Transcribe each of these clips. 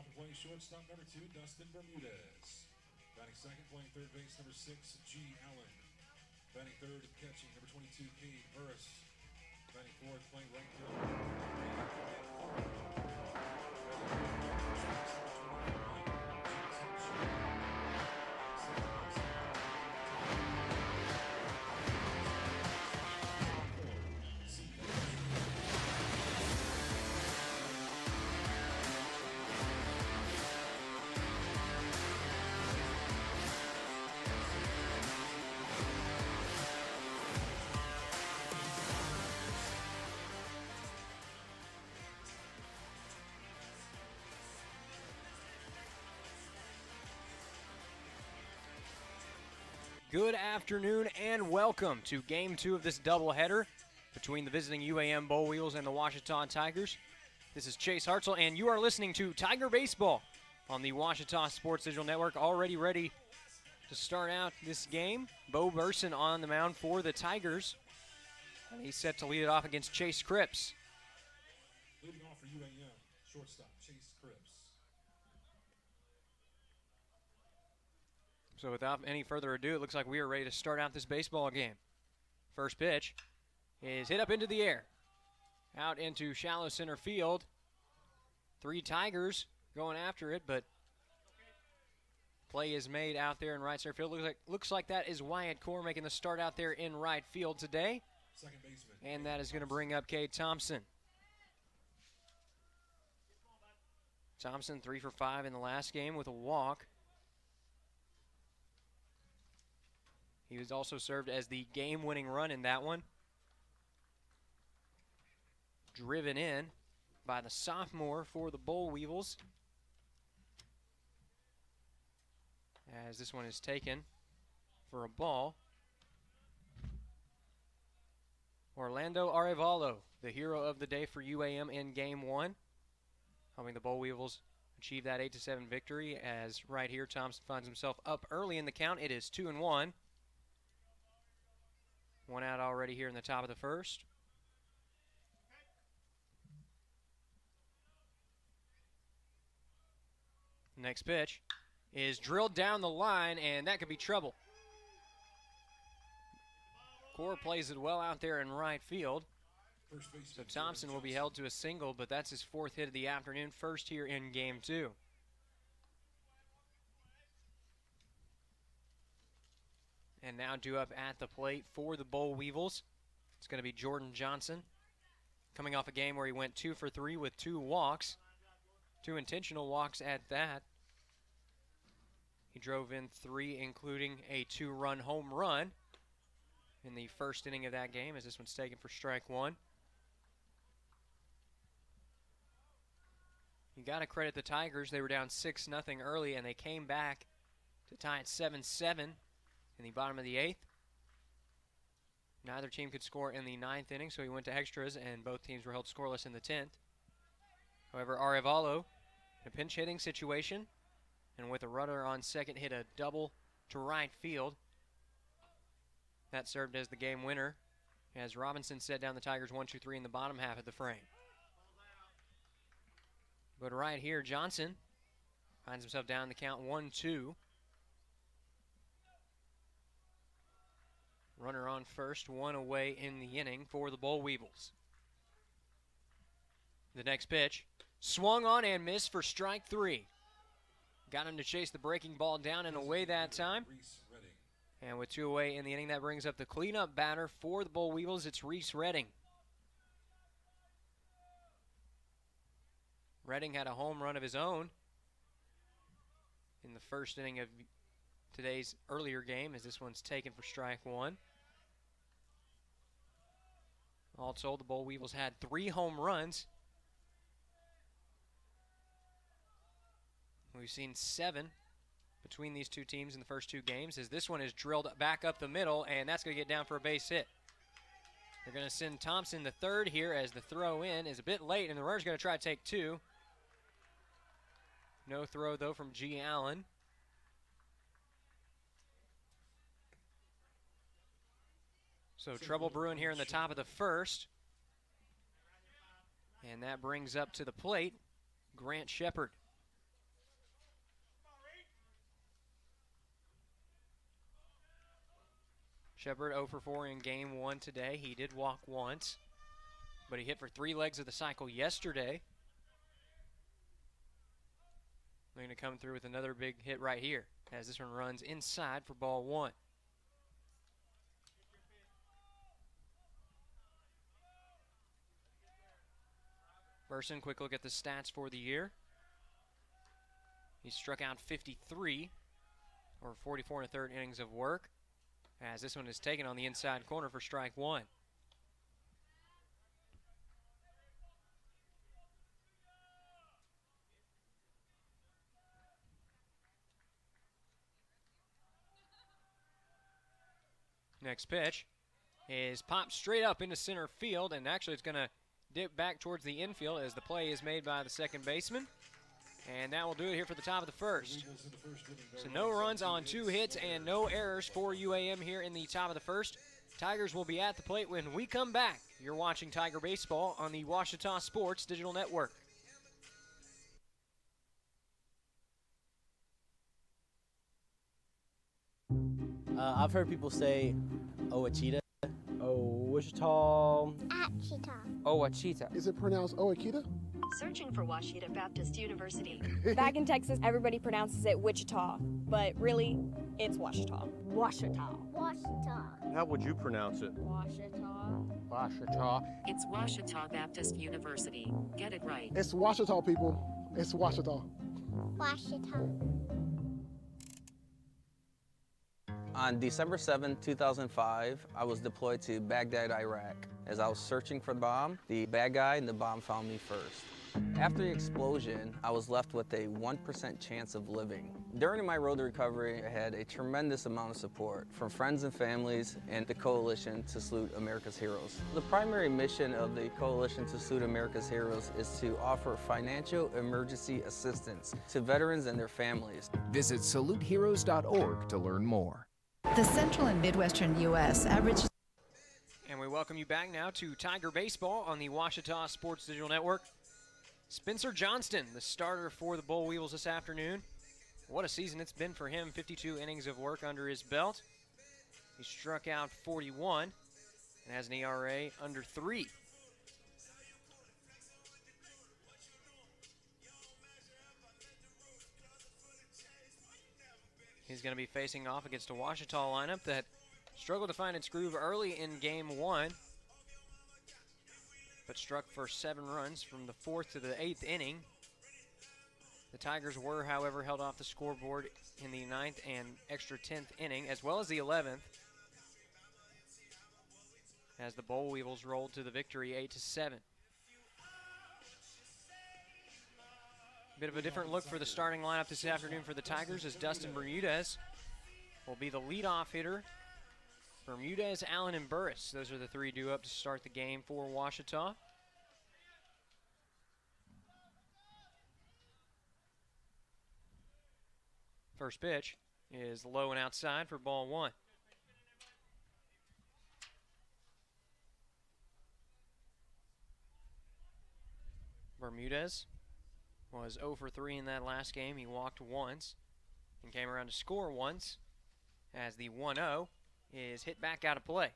off and playing shortstop, number 2, Dustin Bermudez. Batting second, playing third base, number 6, G. Allen. Batting third and catching, number 22, Cade Burris. Batting fourth, playing right field. Good afternoon and welcome to Game 2 of this doubleheader between the visiting UAM Boll Weevils and the Ouachita Tigers. This is Chase Hartzell, and you are listening to Tiger Baseball on the Ouachita Sports Digital Network. Already ready to start out this game. Bo Burson on the mound for the Tigers, and he's set to lead it off against Chase Cripps. Leading off for UAM, shortstop, Chase Cripps. So without any further ado, it looks like we are ready to start out this baseball game. First pitch is hit up into the air. Out into shallow center field. 3 Tigers going after it, but play is made out there in right center field. Looks like that is Wyatt Core making the start out there in right field today. Second baseman. And that is going to bring up Cade Thompson. Thompson 3 for 5 in the last game with a walk. He was also served as the game-winning run in that one. Driven in by the sophomore for the Boll Weevils. As this one is taken for a ball. Orlando Arevalo, the hero of the day for UAM in Game 1. Helping the Boll Weevils achieve that 8-7 victory, as right here Thompson finds himself up early in the count. It is 2-1. One out already here in the top of the first. Next pitch is drilled down the line, and that could be trouble. Core plays it well out there in right field. So Thompson will be held to a single, but that's his 4th hit of the afternoon, first here in Game 2. And now due up at the plate for the Boll Weevils, it's going to be Jordan Johnson. Coming off a game where he went 2 for 3 with 2 walks. 2 intentional walks at that. He drove in 3, including a 2-run home run in the first inning of that game, as this one's taken for strike 1. You got to credit the Tigers. They were down 6-0 early, and they came back to tie it 7-7 in the bottom of the 8th. Neither team could score in the 9th inning, so he went to extras, and both teams were held scoreless in the 10th. However, Arevalo, in a pinch-hitting situation, and with a runner on second, hit a double to right field. That served as the game winner, as Robinson set down the Tigers 1-2-3 in the bottom half of the frame. But right here, Johnson finds himself down the count 1-2. Runner on first, 1 away in the inning for the Boll Weevils. The next pitch, swung on and missed for strike 3. Got him to chase the breaking ball down and away that time. And with 2 away in the inning, that brings up the cleanup batter for the Boll Weevils. It's Reese Redding. Redding had a home run of his own in the first inning of today's earlier game, as this one's taken for strike 1. All told, the Boll Weevils had 3 home runs. We've seen 7 between these two teams in the first 2 games, as this one is drilled back up the middle, and that's going to get down for a base hit. They're going to send Thompson to third here, as the throw in is a bit late, and the runner's going to try to take 2. No throw, though, from G. Allen. So trouble brewing here in the top of the first. And that brings up to the plate Grant Shepard. Shepard 0 for 4 in game 1 today. He did walk once, but he hit for 3 legs of the cycle yesterday. They're going to come through with another big hit right here as this one runs inside for ball 1. Burson, quick look at the stats for the year. He struck out 53 or 44 1/3 innings of work as this one is taken on the inside corner for strike 1. Next pitch is popped straight up into center field, and actually it's going to dip back towards the infield as the play is made by the second baseman. And that will do it here for the top of the first. So no runs on 2 hits and no errors for UAM here in the top of the first. Tigers will be at the plate when we come back. You're watching Tiger Baseball on the Ouachita Sports Digital Network. I've heard people say Ouachita. Wichita. Achita. Ouachita. Is it pronounced Ouachita? Searching for Ouachita Baptist University. Back in Texas, everybody pronounces it Wichita, but really, it's Ouachita. Ouachita. Ouachita. How would you pronounce it? Ouachita. Ouachita. It's Ouachita Baptist University. Get it right. It's Ouachita, people. It's Ouachita. Ouachita. On December 7, 2005, I was deployed to Baghdad, Iraq. As I was searching for the bomb, the bad guy and the bomb found me first. After the explosion, I was left with a 1% chance of living. During my road to recovery, I had a tremendous amount of support from friends and families and the Coalition to Salute America's Heroes. The primary mission of the Coalition to Salute America's Heroes is to offer financial emergency assistance to veterans and their families. Visit saluteheroes.org to learn more. The central and midwestern U.S. averages. And we welcome you back now to Tiger Baseball on the Ouachita Sports Digital Network. Spencer Johnston, the starter for the Bull Weevils this afternoon. What a season it's been for him. 52 innings of work under his belt. He struck out 41 and has an ERA under 3. He's going to be facing off against a Ouachita lineup that struggled to find its groove early in game 1, but struck for 7 runs from the 4th to the 8th inning. The Tigers were, however, held off the scoreboard in the 9th and extra 10th inning, as well as the 11th, as the Bull Weevils rolled to the victory 8-7. Bit of a different look for the starting lineup this afternoon for the Tigers, as Dustin Bermudez will be the leadoff hitter. Bermudez, Allen, and Burris. Those are the 3 due up to start the game for Ouachita. First pitch is low and outside for ball 1. Bermudez was 0 for 3 in that last game. He walked once and came around to score once as the 1-0 is hit back out of play.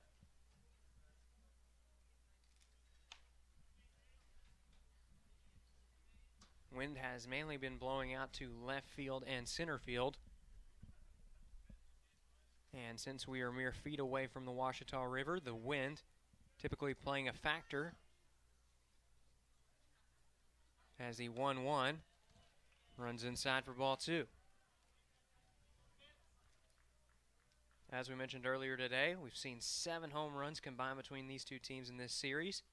Wind has mainly been blowing out to left field and center field. And since we are mere feet away from the Ouachita River, the wind typically playing a factor, as the 1-1 runs inside for ball 2. As we mentioned earlier today, we've seen 7 home runs combined between these two teams in this series.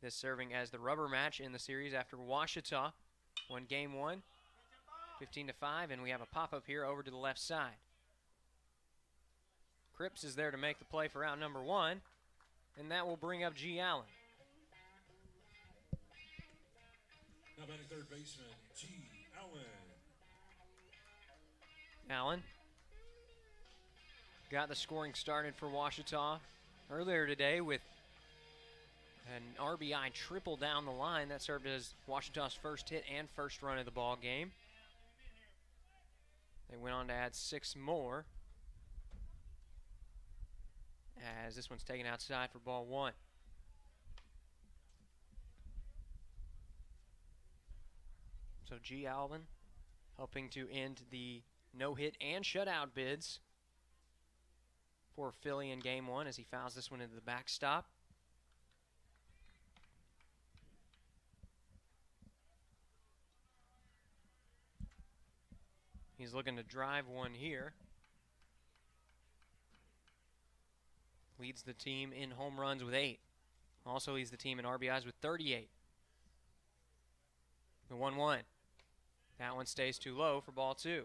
This serving as the rubber match in the series after Ouachita won game 1, 15-5, and we have a pop-up here over to the left side. Cripps is there to make the play for out number 1, and that will bring up G. Allen. Now batting third baseman, G. Allen. Allen got the scoring started for Ouachita earlier today with an RBI triple down the line. That served as Ouachita's first hit and first run of the ball game. They went on to add 6 more. as this one's taken outside for ball 1. So G. Alvin helping to end the no-hit and shutout bids for Philly in game 1 as he fouls this one into the backstop. He's looking to drive one here. Leads the team in home runs with 8. Also leads the team in RBIs with 38. The 1-1. That one stays too low for ball 2.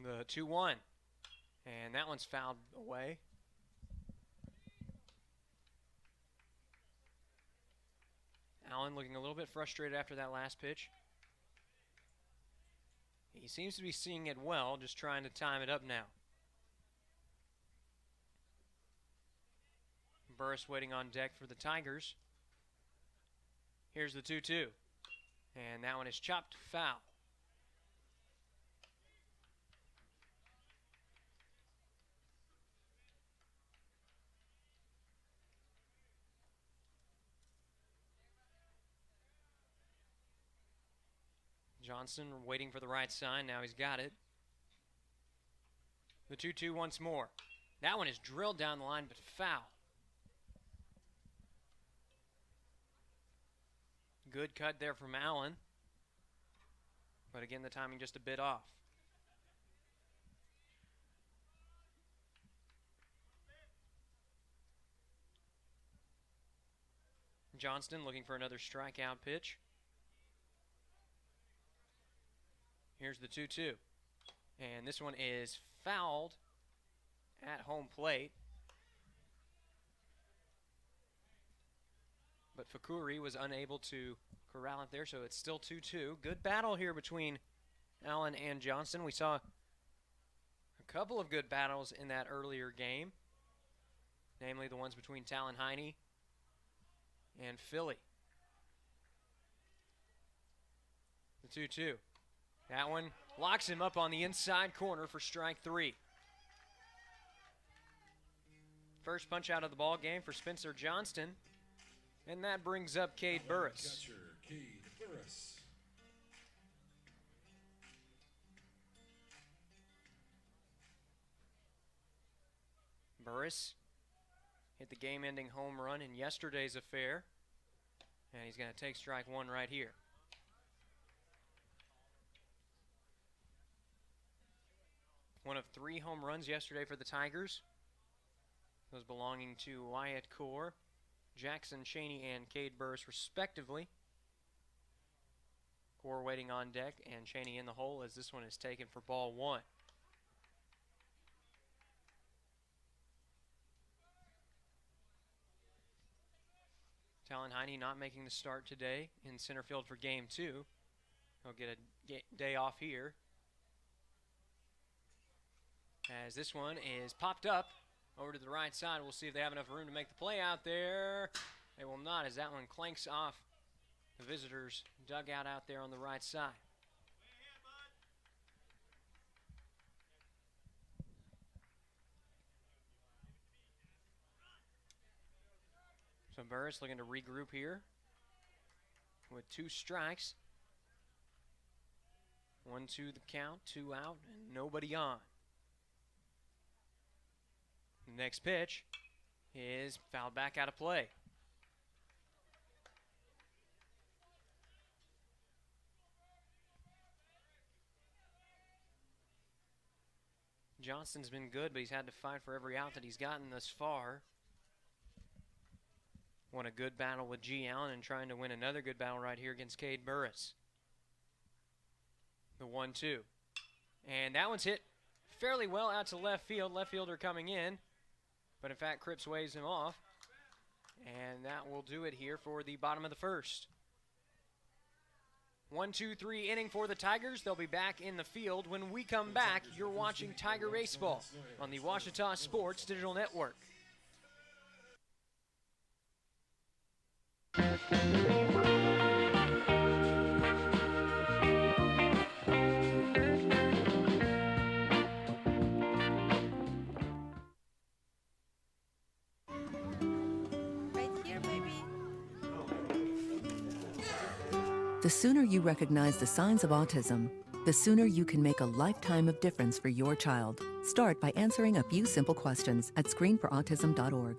The 2-1. And that one's fouled away. Allen looking a little bit frustrated after that last pitch. He seems to be seeing it well, just trying to time it up now. Burris waiting on deck for the Tigers. Here's the 2-2. And that one is chopped foul. Johnson waiting for the right sign. Now he's got it. The 2-2 once more. That one is drilled down the line, but foul. Good cut there from Allen. But again, the timing just a bit off. Johnston looking for another strikeout pitch. Here's the 2-2. And this one is fouled at home plate. But Fakuri was unable to corral it there, so it's still 2-2. Good battle here between Allen and Johnston. We saw a couple of good battles in that earlier game, namely the ones between Talon Heine and Philly. The 2-2. That one locks him up on the inside corner for strike 3. First punch out of the ball game for Spencer Johnston. And that brings up Cade Burris. Catcher, Cade Burris. Burris hit the game-ending home run in yesterday's affair. And he's going to take strike 1 right here. One of 3 home runs yesterday for the Tigers. Those belonging to Wyatt Core, Jackson Cheney, and Cade Burris respectively. Core waiting on deck and Cheney in the hole as this one is taken for ball 1. Talon Heine not making the start today in center field for game 2. He'll get a day off here, as this one is popped up over to the right side. We'll see if they have enough room to make the play out there. They will not, as that one clanks off the visitors' dugout out there on the right side. So Burris looking to regroup here with 2 strikes. 1-2 the count, 2 out, and nobody on. The next pitch is fouled back out of play. Johnston's been good, but he's had to fight for every out that he's gotten thus far. Won a good battle with G. Allen and trying to win another good battle right here against Cade Burris. The 1-2. And that one's hit fairly well out to left field. Left fielder coming in. But in fact, Cripps waves him off. And that will do it here for the bottom of the first. 1-2-3 inning for the Tigers. They'll be back in the field. When we come back, you're watching Tiger Baseball on the Ouachita Sports Digital Network. Right here, baby. The sooner you recognize the signs of autism, the sooner you can make a lifetime of difference for your child. Start by answering a few simple questions at screenforautism.org.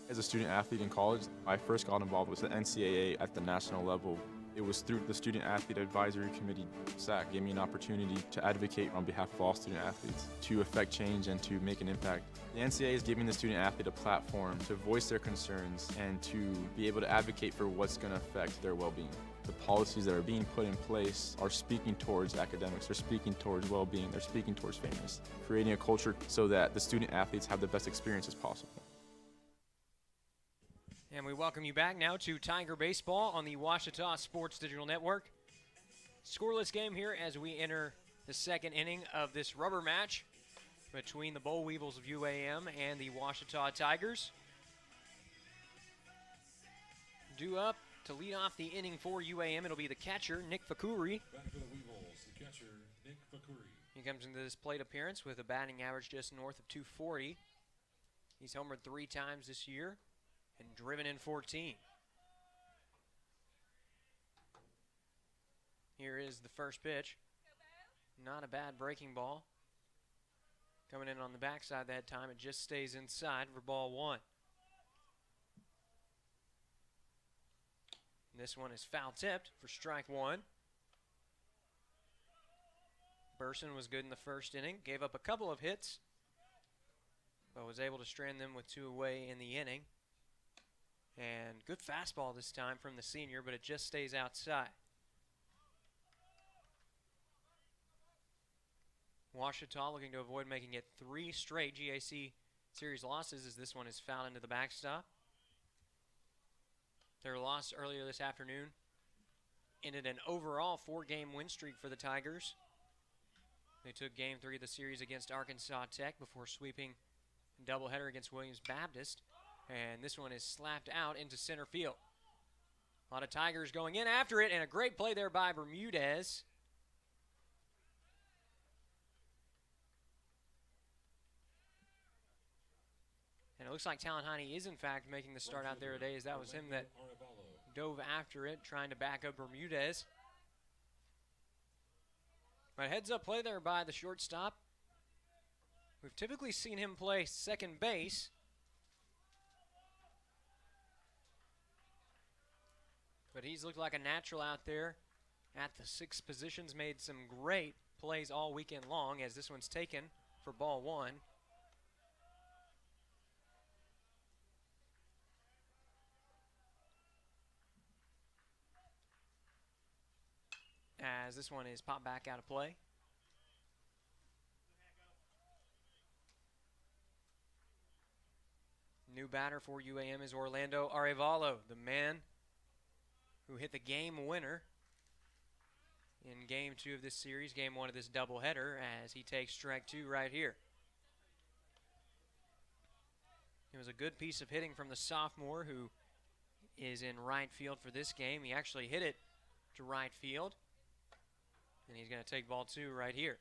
As a student athlete in college, I first got involved with the NCAA at the national level. It was through the Student Athlete Advisory Committee, SAC, gave me an opportunity to advocate on behalf of all student athletes, to affect change and to make an impact. The NCAA is giving the student athlete a platform to voice their concerns and to be able to advocate for what's going to affect their well-being. The policies that are being put in place are speaking towards academics, they're speaking towards well-being, they're speaking towards fairness, creating a culture so that the student athletes have the best experience as possible. And we welcome you back now to Tiger Baseball on the Ouachita Sports Digital Network. Scoreless game here as we enter the second inning of this rubber match between the Boll Weevils of UAM and the Ouachita Tigers. Due up to lead off the inning for UAM, it'll be the catcher, Nick Fakuri. Back for the Weevils, the catcher, Nick Fakuri. He comes into this plate appearance with a batting average just north of 240. He's homered 3 times this year and driven in 14. Here is the first pitch. Not a bad breaking ball. Coming in on the backside that time, it just stays inside for ball 1. This one is foul tipped for strike 1. Burson was good in the first inning, gave up a couple of hits, but was able to strand them with 2 away in the inning. And good fastball this time from the senior, but it just stays outside. Ouachita looking to avoid making it 3 straight GAC series losses as this one is fouled into the backstop. Their loss earlier this afternoon ended an overall 4-game win streak for the Tigers. They took Game 3 of the series against Arkansas Tech before sweeping a doubleheader against Williams Baptist. And this one is slapped out into center field. A lot of Tigers going in after it, and a great play there by Bermudez. And it looks like Talon Heine is, in fact, making the start out there today, as that was him that dove after it, trying to back up Bermudez. But heads-up play there by the shortstop. We've typically seen him play second base. But he's looked like a natural out there at the 6 positions, made some great plays all weekend long as this one's taken for ball 1. As this one is popped back out of play. New batter for UAM is Orlando Arevalo, the man who hit the game winner in Game 2 of this series, Game 1 of this doubleheader, as he takes strike 2 right here. It was a good piece of hitting from the sophomore who is in right field for this game. He actually hit it to right field, and he's going to take ball 2 right here.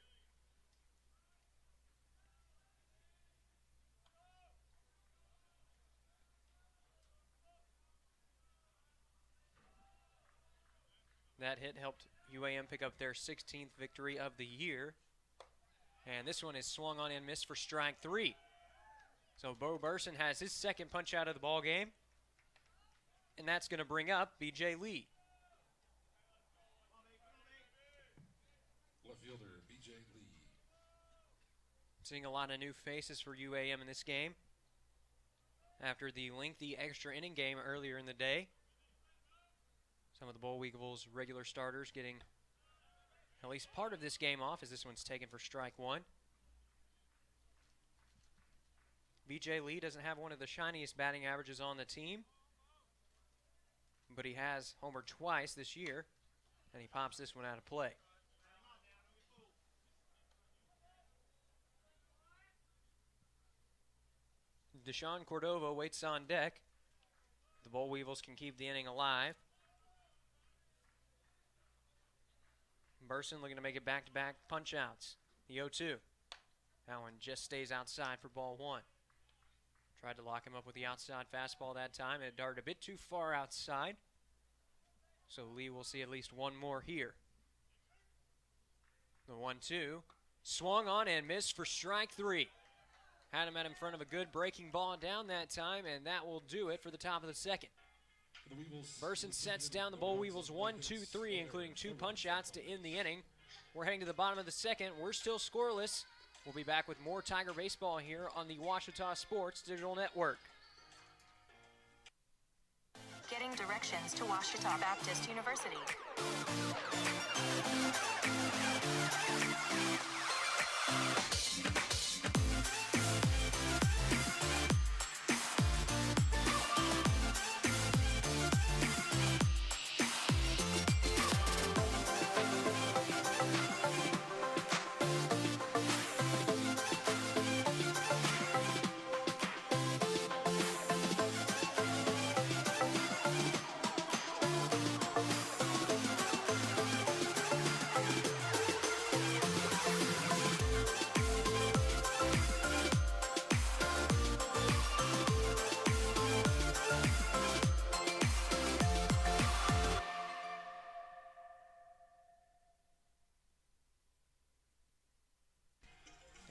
That hit helped UAM pick up their 16th victory of the year. And this one is swung on and missed for strike 3. So Bo Burson has his second punch out of the ball game. And that's going to bring up BJ Lee. Left fielder, BJ Lee. Seeing a lot of new faces for UAM in this game. After the lengthy extra inning game earlier in the day. Some of the Boll Weevils regular starters getting at least part of this game off as this one's taken for strike 1. BJ Lee doesn't have one of the shiniest batting averages on the team, but he has homered twice this year, and he pops this one out of play. Deshaun Cordova waits on deck. The Boll Weevils can keep the inning alive. Burson looking to make it back-to-back punch-outs. The 0-2. That one just stays outside for ball one. Tried to lock him up with the outside fastball that time. It darted a bit too far outside. So Lee will see at least one more here. The 1-2. Swung on and missed for strike three. Had him in front of a good breaking ball down that time, and that will do it for the top of the second. Burson sets down the Boll Weevils 1-2-3, including 2 punch-outs to end the inning. We're heading to the bottom of the second. We're still scoreless. We'll be back with more Tiger baseball here on the Ouachita Sports Digital Network. Getting directions to Ouachita Baptist University.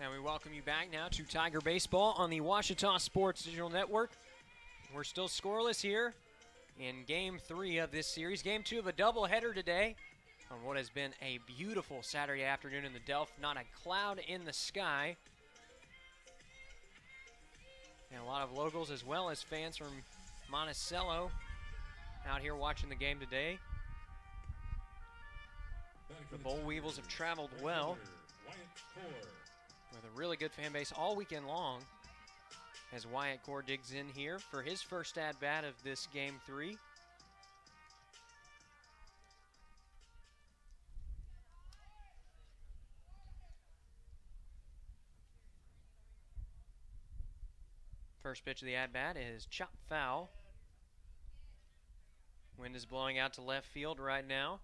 And we welcome you back now to Tiger Baseball on the Ouachita Sports Digital Network. We're still scoreless here in Game 3 of this series. Game 2 of a doubleheader today on what has been a beautiful Saturday afternoon in the Delph. Not a cloud in the sky. And a lot of locals as well as fans from Monticello out here watching the game today. The Boll Weevils have traveled well, with a really good fan base all weekend long, as Wyatt Core digs in here for his first at-bat of this Game 3. First pitch of the at-bat is chopped foul. Wind is blowing out to left field right now.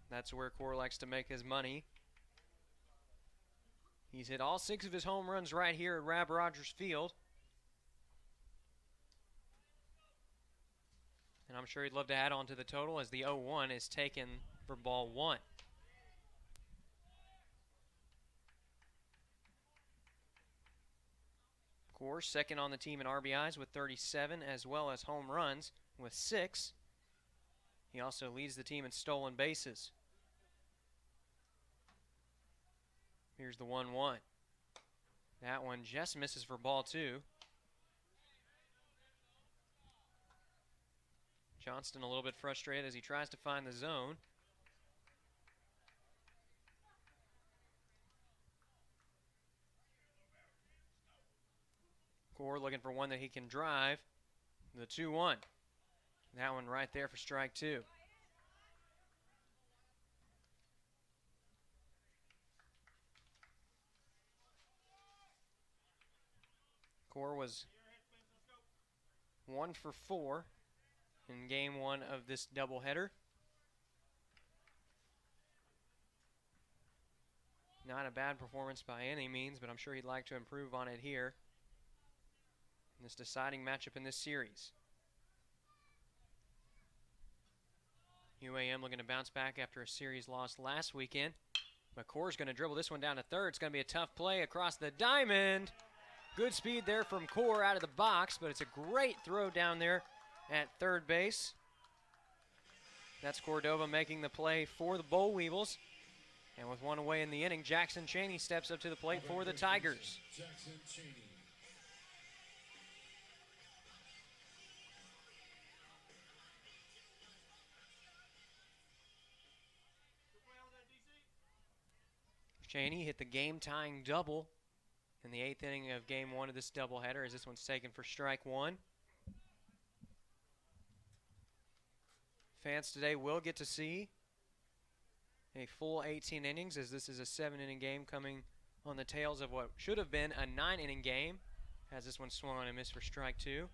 That's where Core likes to make his money. He's hit all 6 of his home runs right here at Rab Rogers Field. And I'm sure he'd love to add on to the total as the 0-1 is taken for ball one. Core second on the team in RBIs with 37, as well as home runs with 6. He also leads the team in stolen bases. Here's the 1-1. That one just misses for ball two. Johnston a little bit frustrated as he tries to find the zone. Core looking for one that he can drive. The 2-1. That one right there for strike two. Core was 1 for 4 in Game 1 of this doubleheader. Not a bad performance by any means, but I'm sure he'd like to improve on it here in this deciding matchup in this series. UAM looking to bounce back after a series loss last weekend. But Core's going to dribble this one down to third. It's going to be a tough play across the diamond. Good speed there from Core out of the box, but it's a great throw down there at third base. That's Cordova making the play for the Boll Weevils. And with one away in the inning, Jackson Cheney steps up to the plate for the Tigers. Jackson Cheney. Cheney hit the game-tying double in the 8th inning of Game 1 of this doubleheader, as this one's taken for strike one. Fans today will get to see a full 18 innings, as this is a 7-inning game coming on the tails of what should have been a 9-inning game Has this one swung on and missed for strike 2.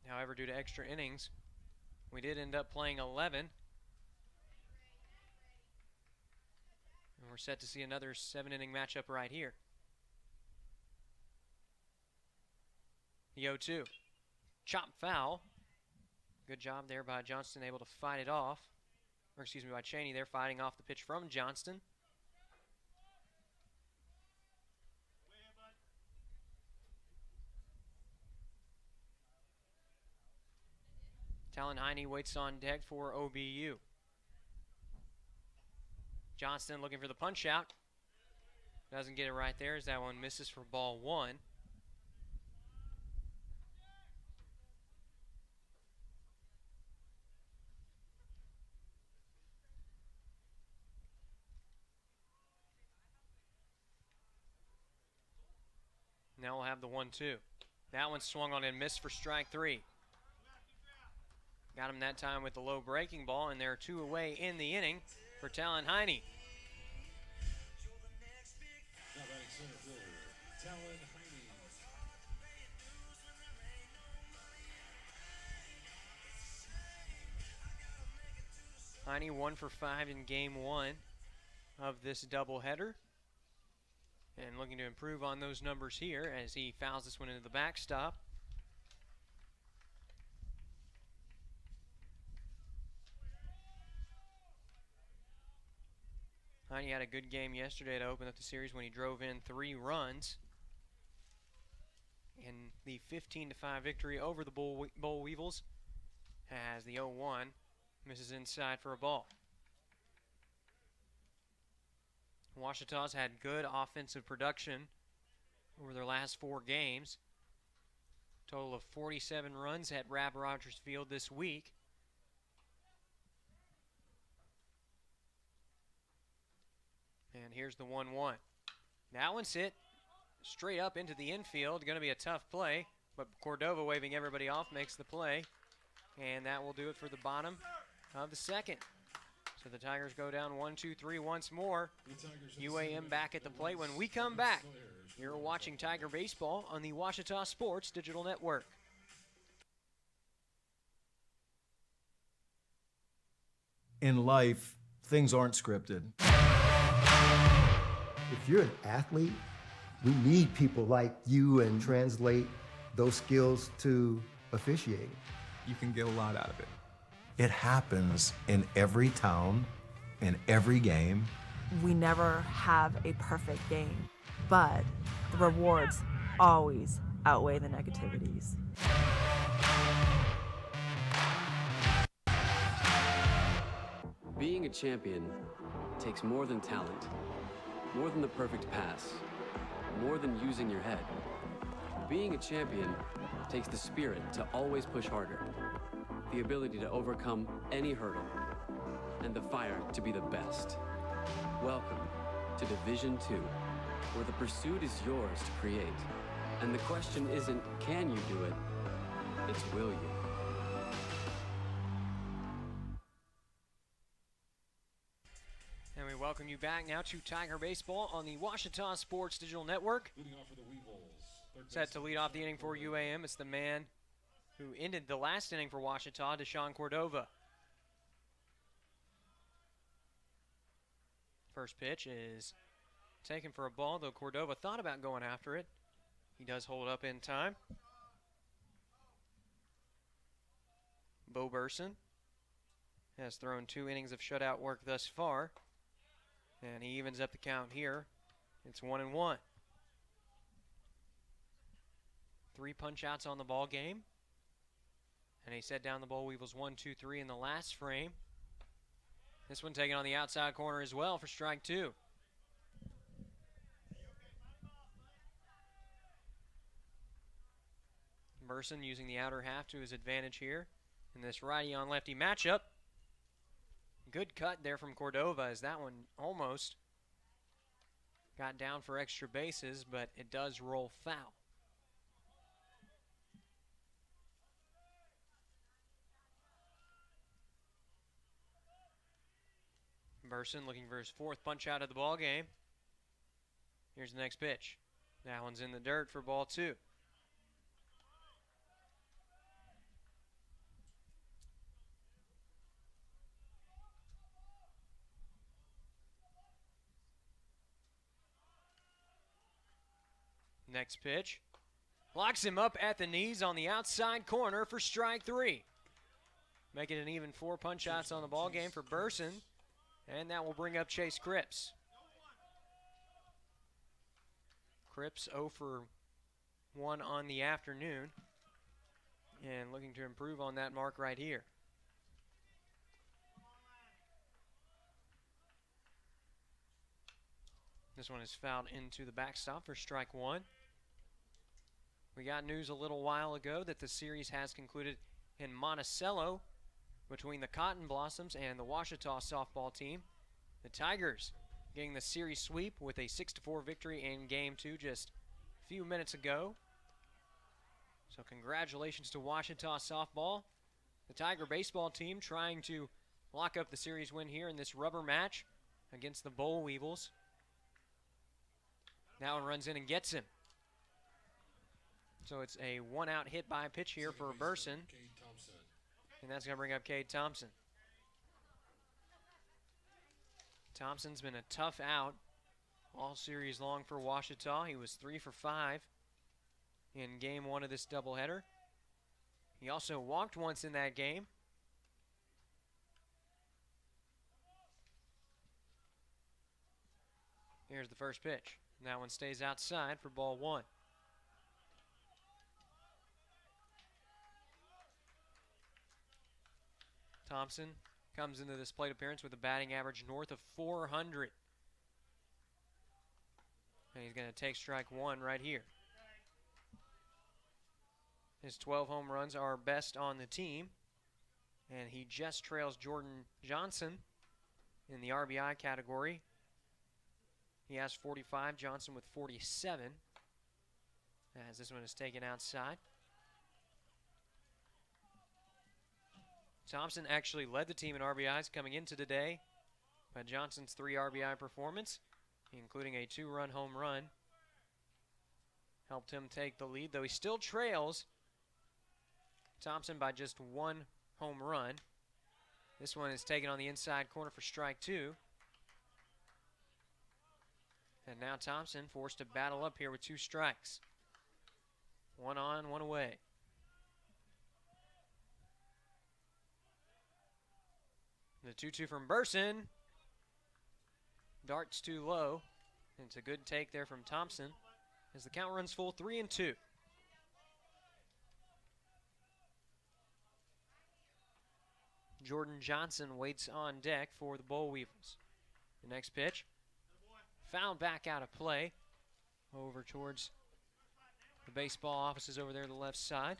However, due to extra innings, we did end up playing 11. And we're set to see another 7-inning matchup right here. The 0-2. Chop foul. Good job there by Johnston, able to fight it off. Or excuse me, by Cheney there fighting off the pitch from Johnston. Talon Heine waits on deck for OBU. Johnston looking for the punch out. Doesn't get it right there as that one misses for ball 1. Now we'll have the 1-2. That one swung on and missed for strike 3. Got him that time with the low breaking ball, and there are 2 away in the inning for Talon Heine. Now batting center fielder, Talon Heine. Heine 1 for 5 in game 1 of this doubleheader. And looking to improve on those numbers here as he fouls this one into the backstop. Heine had a good game yesterday to open up the series when he drove in 3 runs. In the 15-5 victory over the Boll Weevils, as the 0-1 misses inside for a ball. Ouachita's had good offensive production over their last 4 games. Total of 47 runs at Rab Rogers Field this week. And here's the 1-1. That one's hit straight up into the infield. Going to be a tough play, but Cordova, waving everybody off, makes the play. And that will do it for the bottom of the second. So the Tigers go down 1-2-3 once more. UAM back at the plate. When we come back, you're watching Tiger Baseball on the Ouachita Sports Digital Network. In life, things aren't scripted. If you're an athlete, we need people like you and translate those skills to officiating. You can get a lot out of it. It happens in every town, in every game. We never have a perfect game, but the rewards always outweigh the negativities. Being a champion takes more than talent, more than the perfect pass, more than using your head. Being a champion takes the spirit to always push harder, the ability to overcome any hurdle, and the fire to be the best. Welcome to Division 2, where the pursuit is yours to create. And the question isn't, can you do it? It's, will you? And we welcome you back now to Tiger Baseball on the Ouachita Sports Digital Network. Leading off for the Weevils. Set to lead off the inning for UAM. It's the man who ended the last inning for Ouachita, Deshaun Cordova. First pitch is taken for a ball, though Cordova thought about going after it. He does hold up in time. Bo Burson has thrown 2 innings of shutout work thus far, and he evens up the count here. It's 1-1. 3 punch-outs on the ball game. And he set down the Boll Weevils 1-2-3 in the last frame. This one taken on the outside corner as well for strike 2. Burson using the outer half to his advantage here in this righty on lefty matchup. Good cut there from Cordova as that one almost got down for extra bases, but it does roll foul. Burson looking for his 4th punch out of the ball game. Here's the next pitch. That one's in the dirt for ball 2. Next pitch. Locks him up at the knees on the outside corner for strike 3. Making it an even 4 punch outs on the ball game for Burson. And that will bring up Chase Cripps. Cripps 0 for 1 on the afternoon. And looking to improve on that mark right here. This one is fouled into the backstop for strike 1. We got news a little while ago that the series has concluded in Monticello between the Cotton Blossoms and the Ouachita softball team. The Tigers getting the series sweep with a 6-4 victory in Game 2 just a few minutes ago. So congratulations to Ouachita softball. The Tiger baseball team trying to lock up the series win here in this rubber match against the Boll Weevils. That one runs in and gets him. So it's a 1-out hit by pitch here for Burson. And that's going to bring up Cade Thompson. Thompson's been a tough out all series long for Ouachita. He was 3 for 5 in Game 1 of this doubleheader. He also walked once in that game. Here's the first pitch. And that one stays outside for ball 1. Thompson comes into this plate appearance with a batting average north of 400. And he's going to take strike 1 right here. His 12 home runs are best on the team. And he just trails Jordan Johnson in the RBI category. He has 45, Johnson with 47. As this one is taken outside. Thompson actually led the team in RBIs coming into today, but Johnson's 3 RBI performance, including a 2-run home run, helped him take the lead, though he still trails Thompson by just 1 home run. This one is taken on the inside corner for strike 2. And now Thompson forced to battle up here with 2 strikes. 1 on, 1 away. The 2-2 from Burson. Darts too low. And it's a good take there from Thompson as the count runs full 3-2. Jordan Johnson waits on deck for the Boll Weevils. The next pitch. Fouled back out of play over towards the baseball offices over there to the left side.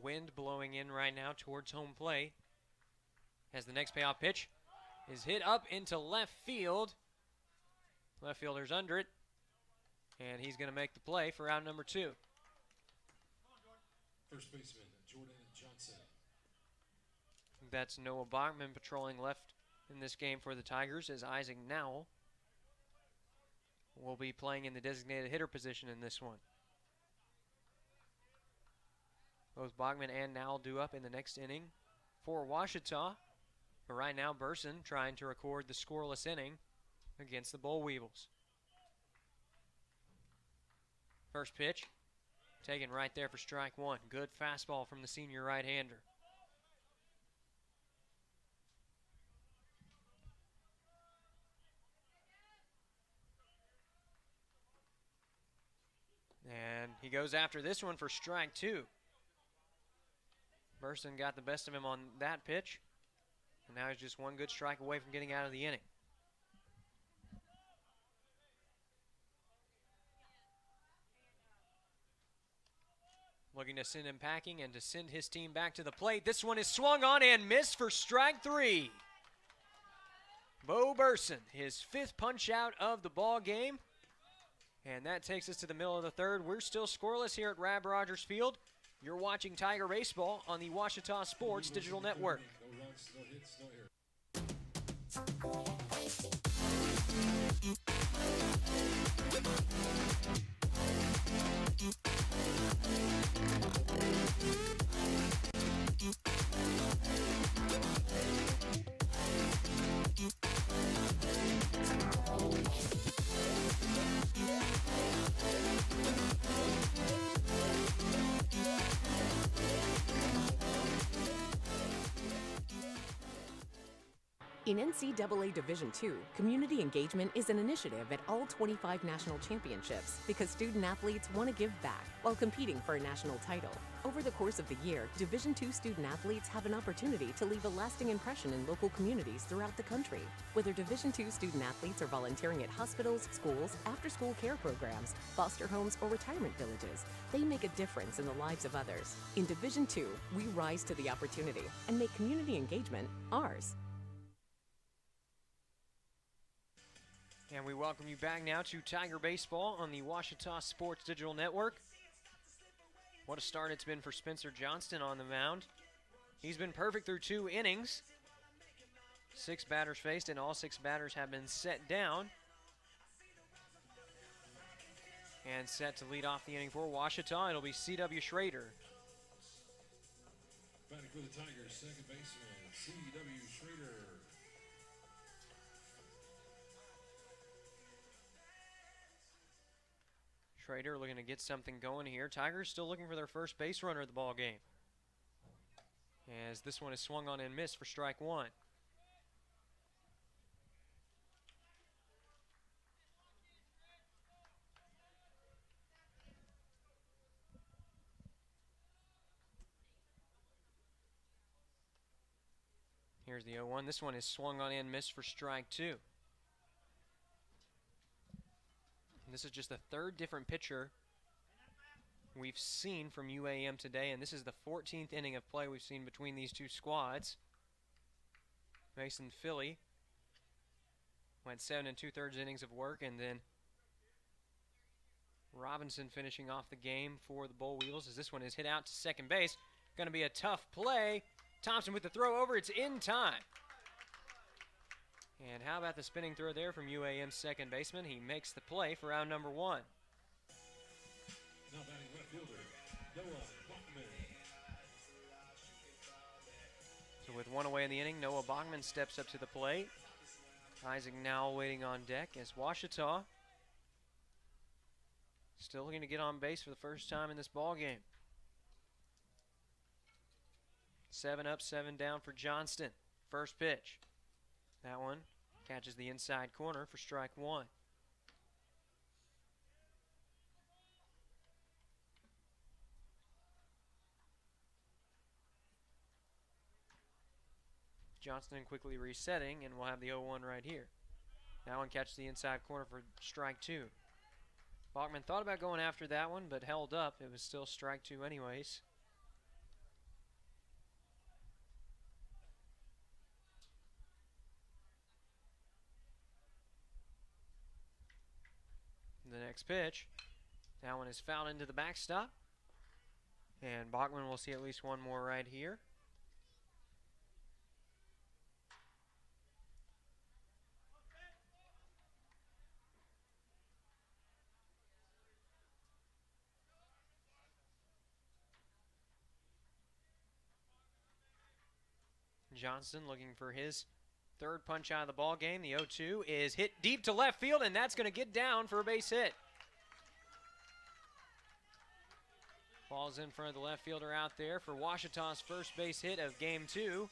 Wind blowing in right now towards home plate as the next payoff pitch is hit up into left field. Left fielder's under it, and he's going to make the play for out number 2. First baseman, Jordan Johnson. That's Noah Bachman patrolling left in this game for the Tigers, as Isaac Nowell will be playing in the designated hitter position in this one. Both Bachman and Nowell due up in the next inning for Ouachita. But right now, Burson trying to record the scoreless inning against the Boll Weevils. First pitch, taken right there for strike 1. Good fastball from the senior right-hander. And he goes after this one for strike 2. Burson got the best of him on that pitch. And now he's just 1 good strike away from getting out of the inning. Looking to send him packing and to send his team back to the plate. This one is swung on and missed for strike 3. Bo Burson, his 5th punch out of the ball game. And that takes us to the middle of the 3rd. We're still scoreless here at Rab Rogers Field. You're watching Tiger Baseball on the Ouachita Sports Digital Network. No runs, no hits, no errors. In NCAA Division II, community engagement is an initiative at all 25 national championships because student athletes want to give back while competing for a national title. Over the course of the year, Division II student athletes have an opportunity to leave a lasting impression in local communities throughout the country. Whether Division II student athletes are volunteering at hospitals, schools, after-school care programs, foster homes, or retirement villages, they make a difference in the lives of others. In Division II, we rise to the opportunity and make community engagement ours. And we welcome you back now to Tiger Baseball on the Ouachita Sports Digital Network. What a start it's been for Spencer Johnston on the mound. He's been perfect through 2 innings. 6 batters faced, and all 6 batters have been set down. And set to lead off the inning for Ouachita, it'll be C.W. Schrader. Batting for the Tigers, second baseman, C.W. Schrader. Schrader looking to get something going here. Tigers still looking for their first base runner of the ball game, as this one is swung on and missed for strike 1. Here's the 0-1. This one is swung on and missed for strike 2. And this is just the 3rd different pitcher we've seen from UAM today, and this is the 14th inning of play we've seen between these two squads. Mason Philly went 7 2/3 innings of work, and then Robinson finishing off the game for the Bull Wheels as this one is hit out to second base. Going to be a tough play. Thompson with the throw over. It's in time. And how about the spinning throw there from UAM's second baseman? He makes the play for out number 1. Now batting left fielder, Noah Bachman. So with 1 away in the inning, Noah Bachman steps up to the plate. Isaac now waiting on deck as Ouachita still looking to get on base for the first time in this ball game. 7 up, 7 down for Johnston. First pitch. That one catches the inside corner for strike 1. Johnston quickly resetting, and we'll have the 0-1 right here. That one catches the inside corner for strike 2. Bachman thought about going after that one, but held up. It was still strike 2 anyways. The next pitch, that one is fouled into the backstop, and Bachman will see at least one more right here. Johnston looking for his 3rd punch out of the ball game. The 0-2 is hit deep to left field, and that's going to get down for a base hit. Ball's in front of the left fielder out there for Ouachita's first base hit of game 2,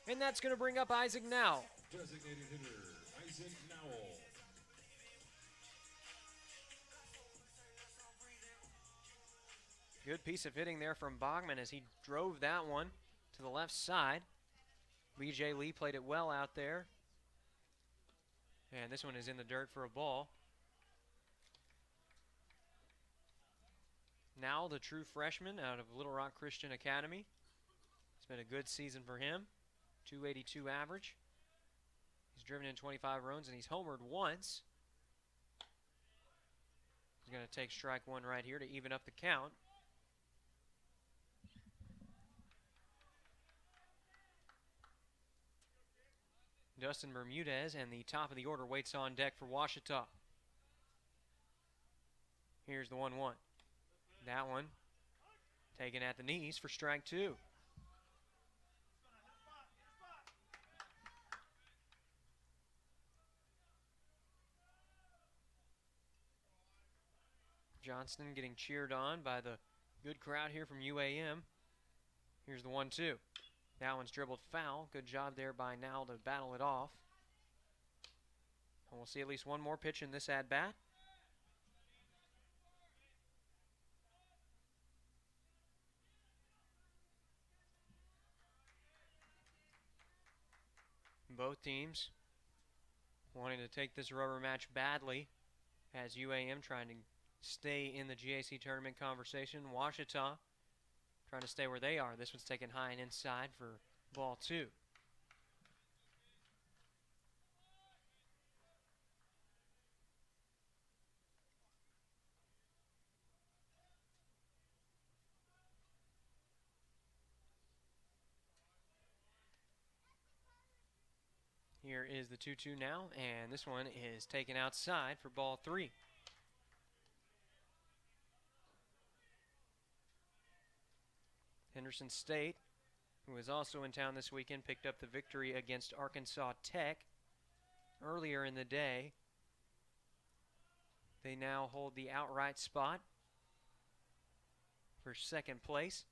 and that's going to bring up Isaac Nowell. Designated hitter, Isaac Nowell. Good piece of hitting there from Bachman as he drove that one to the left side. B.J. Lee played it well out there. And this one is in the dirt for a ball. Now the true freshman out of Little Rock Christian Academy. It's been a good season for him. 282 average. He's driven in 25 runs and he's homered once. He's going to take strike 1 right here to even up the count. Dustin Bermudez, and the top of the order waits on deck for Washita. Here's the 1-1. That one taken at the knees for strike 2. Johnston getting cheered on by the good crowd here from UAM. Here's the 1-2. That one's dribbled foul. Good job there by Now to battle it off. And we'll see at least one more pitch in this at-bat. Both teams wanting to take this rubber match badly, as UAM trying to stay in the GAC tournament conversation. Washita trying to stay where they are. This one's taken high and inside for ball 2. Here is the 2-2 now, and this one is taken outside for ball 3. Henderson State, who is also in town this weekend, picked up the victory against Arkansas Tech earlier in the day. They now hold the outright spot for second place.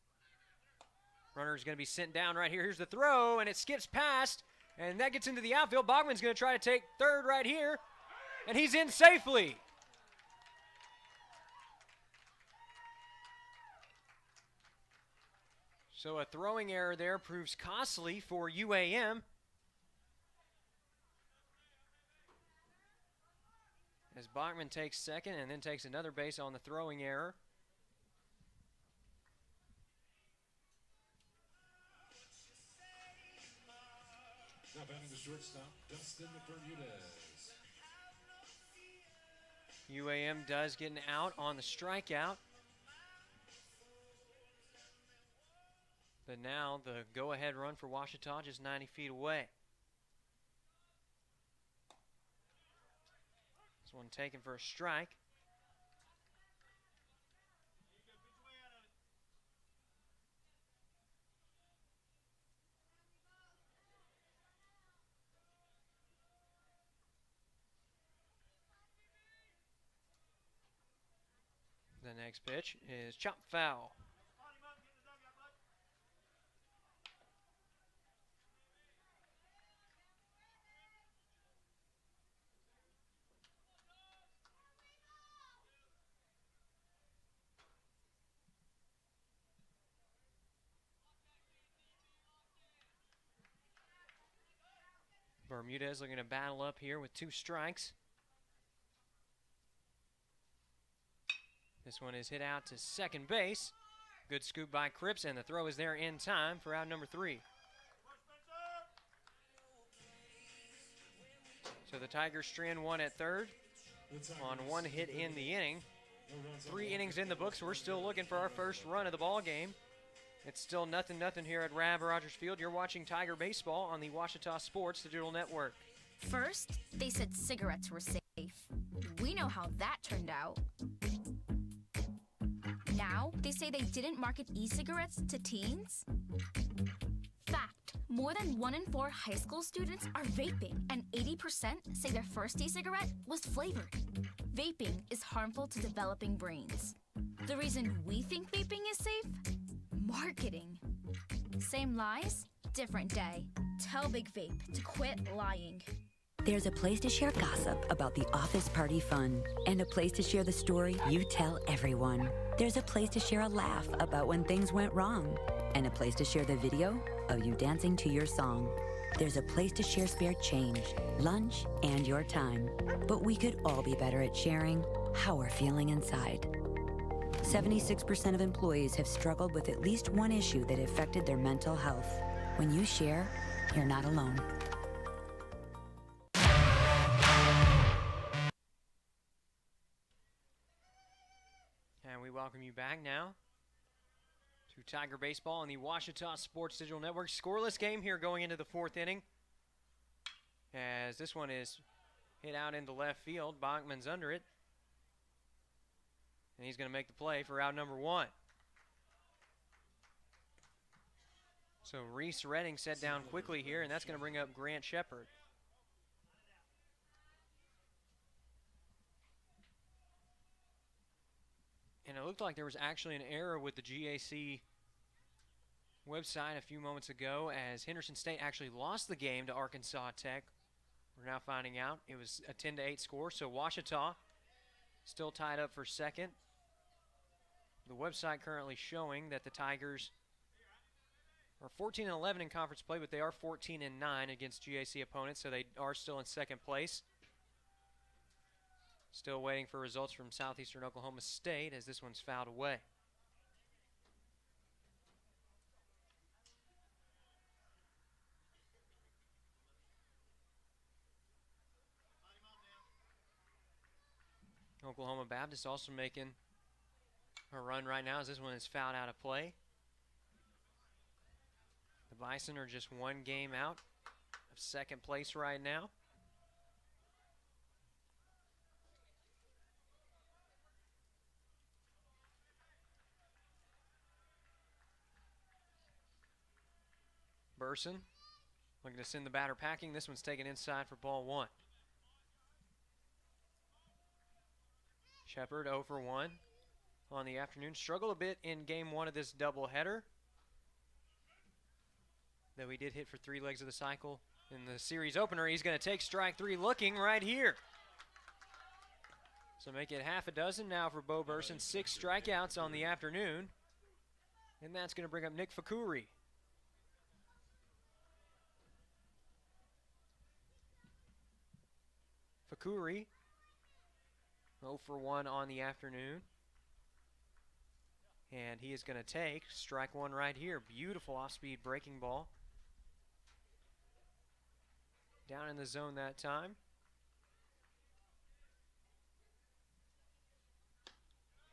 Runner is going to be sent down right here. Here's the throw, and it skips past, and that gets into the outfield. Bogman's going to try to take third right here, and he's in safely. So a throwing error there proves costly for UAM. As Bachman takes second and then takes another base on the throwing error. Now batting the shortstop, Dustin Bermudez. UAM does get an out on the strikeout. But now the go-ahead run for Washita just 90 feet away. This one taken for a strike. The next pitch is chop foul. Bermudez looking to battle up here with 2 strikes. This one is hit out to second base. Good scoop by Cripps, and the throw is there in time for out number 3. So the Tigers strand 1 at third on 1 hit in the inning. 3 innings in the books. We're still looking for our first run of the ball game. It's still 0-0 here at Rav Rogers Field. You're watching Tiger Baseball on the Washita Sports Digital Network. First, they said cigarettes were safe. We know how that turned out. Now, they say they didn't market e-cigarettes to teens? Fact, more than 1 in 4 high school students are vaping, and 80% say their first e-cigarette was flavored. Vaping is harmful to developing brains. The reason we think vaping is safe? Marketing. Same lies, different day. Tell Big Vape to quit lying. There's a place to share gossip about the office party fun, and a place to share the story you tell everyone. There's a place to share a laugh about when things went wrong, and a place to share the video of you dancing to your song. There's a place to share spare change, lunch, and your time. But we could all be better at sharing how we're feeling inside. 76% of employees have struggled with at least one issue that affected their mental health. When you share, you're not alone. And we welcome you back now to Tiger Baseball on the Washita Sports Digital Network. Scoreless game here going into the 4th inning. as this one is hit out into left field. Bachman's under it. And he's going to make the play for out number 1. So Reese Redding set down quickly here, and that's going to bring up Grant Shepard. And it looked like there was actually an error with the GAC website a few moments ago, as Henderson State actually lost the game to Arkansas Tech. We're now finding out it was a 10-8 score, so Ouachita still tied up for second. The website currently showing that the Tigers are 14-11 in conference play, but they are 14-9 against GAC opponents, so they are still in second place. Still waiting for results from Southeastern Oklahoma State as this one's fouled away. Oklahoma Baptist also making a run right now as this one is fouled out of play. The Bison are just one game out of second place right now. Burson looking to send the batter packing. This one's taken inside for ball 1. Shepard 0 for 1 on the afternoon. Struggled a bit in game 1 of this doubleheader, though he did hit for 3 legs of the cycle in the series opener. He's going to take strike 3 looking right here. So make it half a dozen now for Bo Burson. 6 strikeouts on the afternoon. And that's going to bring up Nick Fakuri. Fakuri 0 for 1 on the afternoon. And he is going to take strike 1 right here. Beautiful off-speed breaking ball. Down in the zone that time.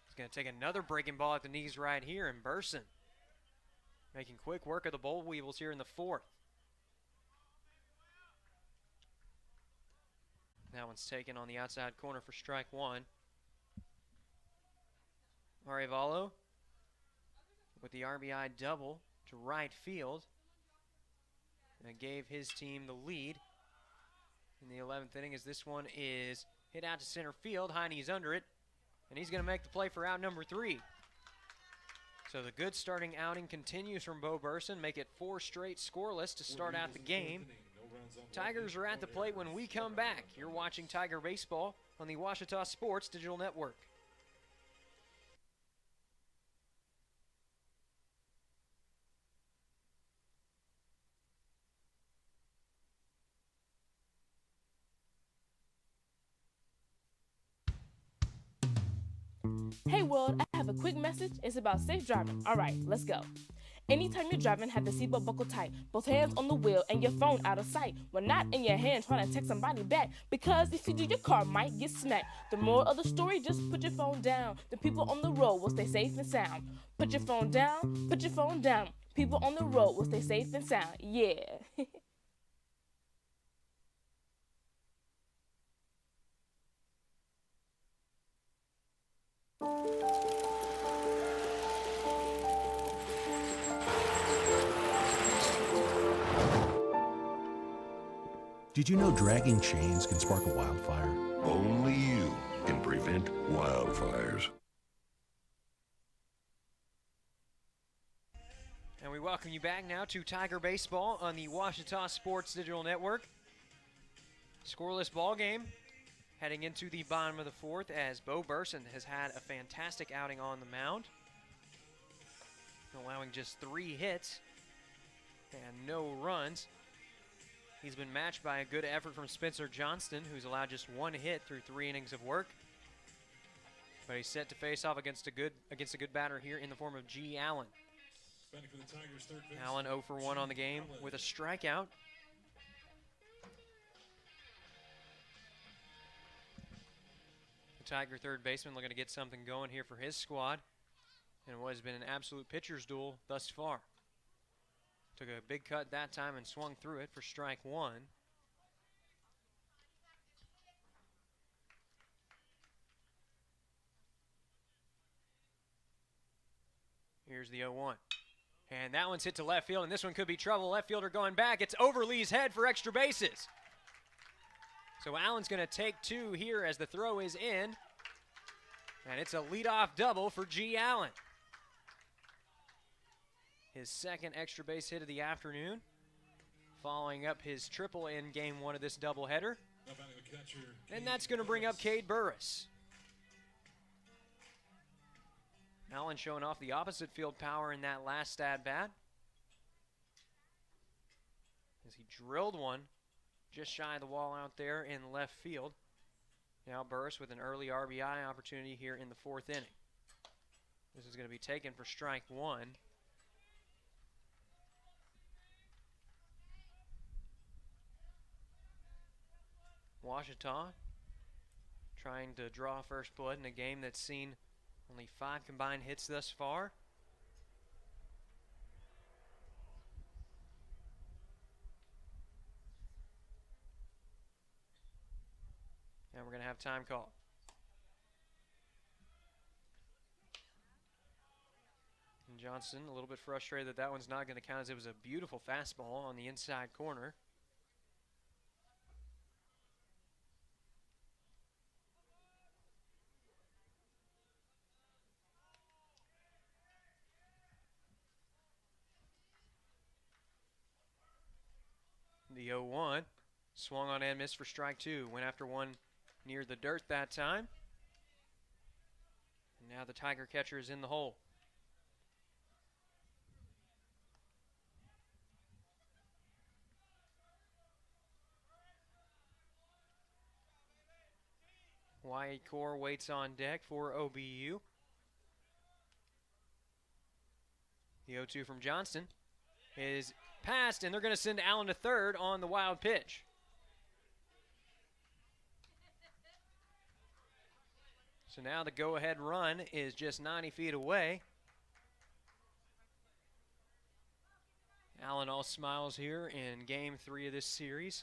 He's going to take another breaking ball at the knees right here, and Burson making quick work of the Boll Weevils here in the 4th. That one's taken on the outside corner for strike 1. Arevalo with the RBI double to right field. And gave his team the lead in the 11th inning as this one is hit out to center field. Heine's under it, and he's going to make the play for out number 3. So the good starting outing continues from Bo Burson. Make it 4 straight scoreless to start out the game. Tigers are at the plate when we come back. You're watching Tiger Baseball on the Ouachita Sports Digital Network. Hey world, I have a quick message. It's about safe driving. Alright, let's go. Anytime you're driving, have the seatbelt buckled tight. Both hands on the wheel and your phone out of sight. When not in your hand trying to text somebody back. Because if you do, your car might get smacked. The moral of the story, just put your phone down. The people on the road will stay safe and sound. Put your phone down, put your phone down. People on the road will stay safe and sound. Yeah. Did you know dragging chains can spark a wildfire? Only you can prevent wildfires. And we welcome you back now to Tiger Baseball on the Ouachita Sports Digital Network. Scoreless ball game heading into the bottom of the 4th as Bo Burson has had a fantastic outing on the mound, allowing just 3 hits and no runs. He's been matched by a good effort from Spencer Johnston, who's allowed just 1 hit through 3 innings of work. But he's set to face off against a good batter here in the form of G. Allen. Allen 0 for 1 on the game with a strikeout. The Tiger third baseman looking to get something going here for his squad in what has been an absolute pitcher's duel thus far. Took a big cut that time and swung through it for strike 1. Here's the 0-1. And that one's hit to left field, and this one could be trouble. Left fielder going back. It's over Lee's head for extra bases. So Allen's going to take 2 here as the throw is in. And it's a leadoff double for G. Allen. His second extra base hit of the afternoon, following up his triple in game 1 of this doubleheader. And that's going to bring up Cade Burris. Allen showing off the opposite field power in that last at-bat, as he drilled one just shy of the wall out there in left field. Now Burris with an early RBI opportunity here in the 4th inning. This is going to be taken for strike 1. Washita trying to draw first blood in a game that's seen only 5 combined hits thus far. And we're going to have time call. And Johnson a little bit frustrated that that one's not going to count, as it was a beautiful fastball on the inside corner. The 0-1, swung on and missed for strike 2. Went after one near the dirt that time. And now the Tiger catcher is in the hole. Wyatt Core waits on deck for OBU. The 0-2 from Johnston is passed, and they're going to send Allen to third on the wild pitch. So now the go-ahead run is just 90 feet away. Allen all smiles here in game 3 of this series.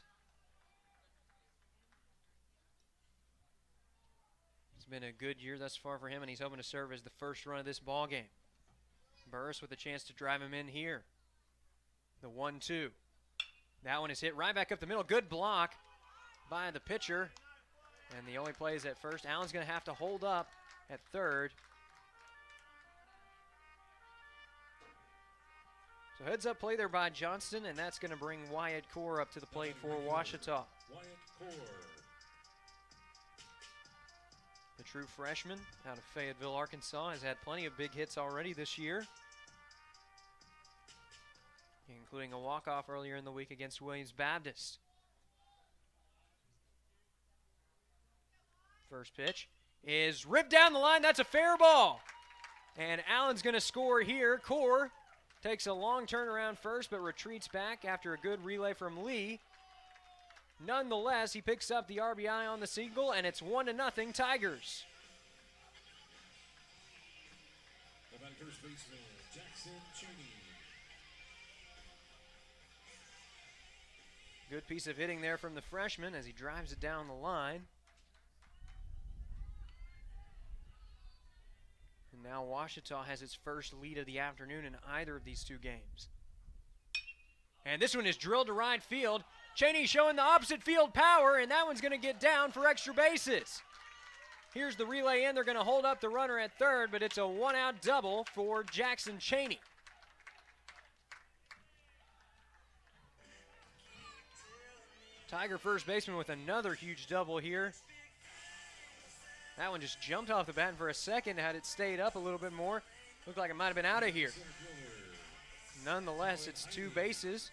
It's been a good year thus far for him, and he's hoping to serve as the first run of this ball game. Burris with a chance to drive him in here. The 1-2. That one is hit right back up the middle. Good block by the pitcher. And the only play is at first. Allen's going to have to hold up at third. So heads up play there by Johnston, and that's going to bring Wyatt Core up to the plate for Washita. The true freshman out of Fayetteville, Arkansas, has had plenty of big hits already this year, including a walk-off earlier in the week against Williams Baptist. First pitch is ripped down the line. That's a fair ball. And Allen's going to score here. Core takes a long turnaround first, but retreats back after a good relay from Lee. Nonetheless, he picks up the RBI on the single, and it's 1-0 Tigers. The first baseman, Jackson Cheney. Good piece of hitting there from the freshman as he drives it down the line. And now Washita has its first lead of the afternoon in either of these 2 games. And this one is drilled to right field. Cheney showing the opposite field power, and that one's going to get down for extra bases. Here's the relay in. They're going to hold up the runner at third, but it's a 1-out double for Jackson Cheney. Tiger first baseman with another huge double here. That one just jumped off the bat, and for a second, had it stayed up a little bit more, looked like it might have been out of here. Nonetheless, it's 2 bases.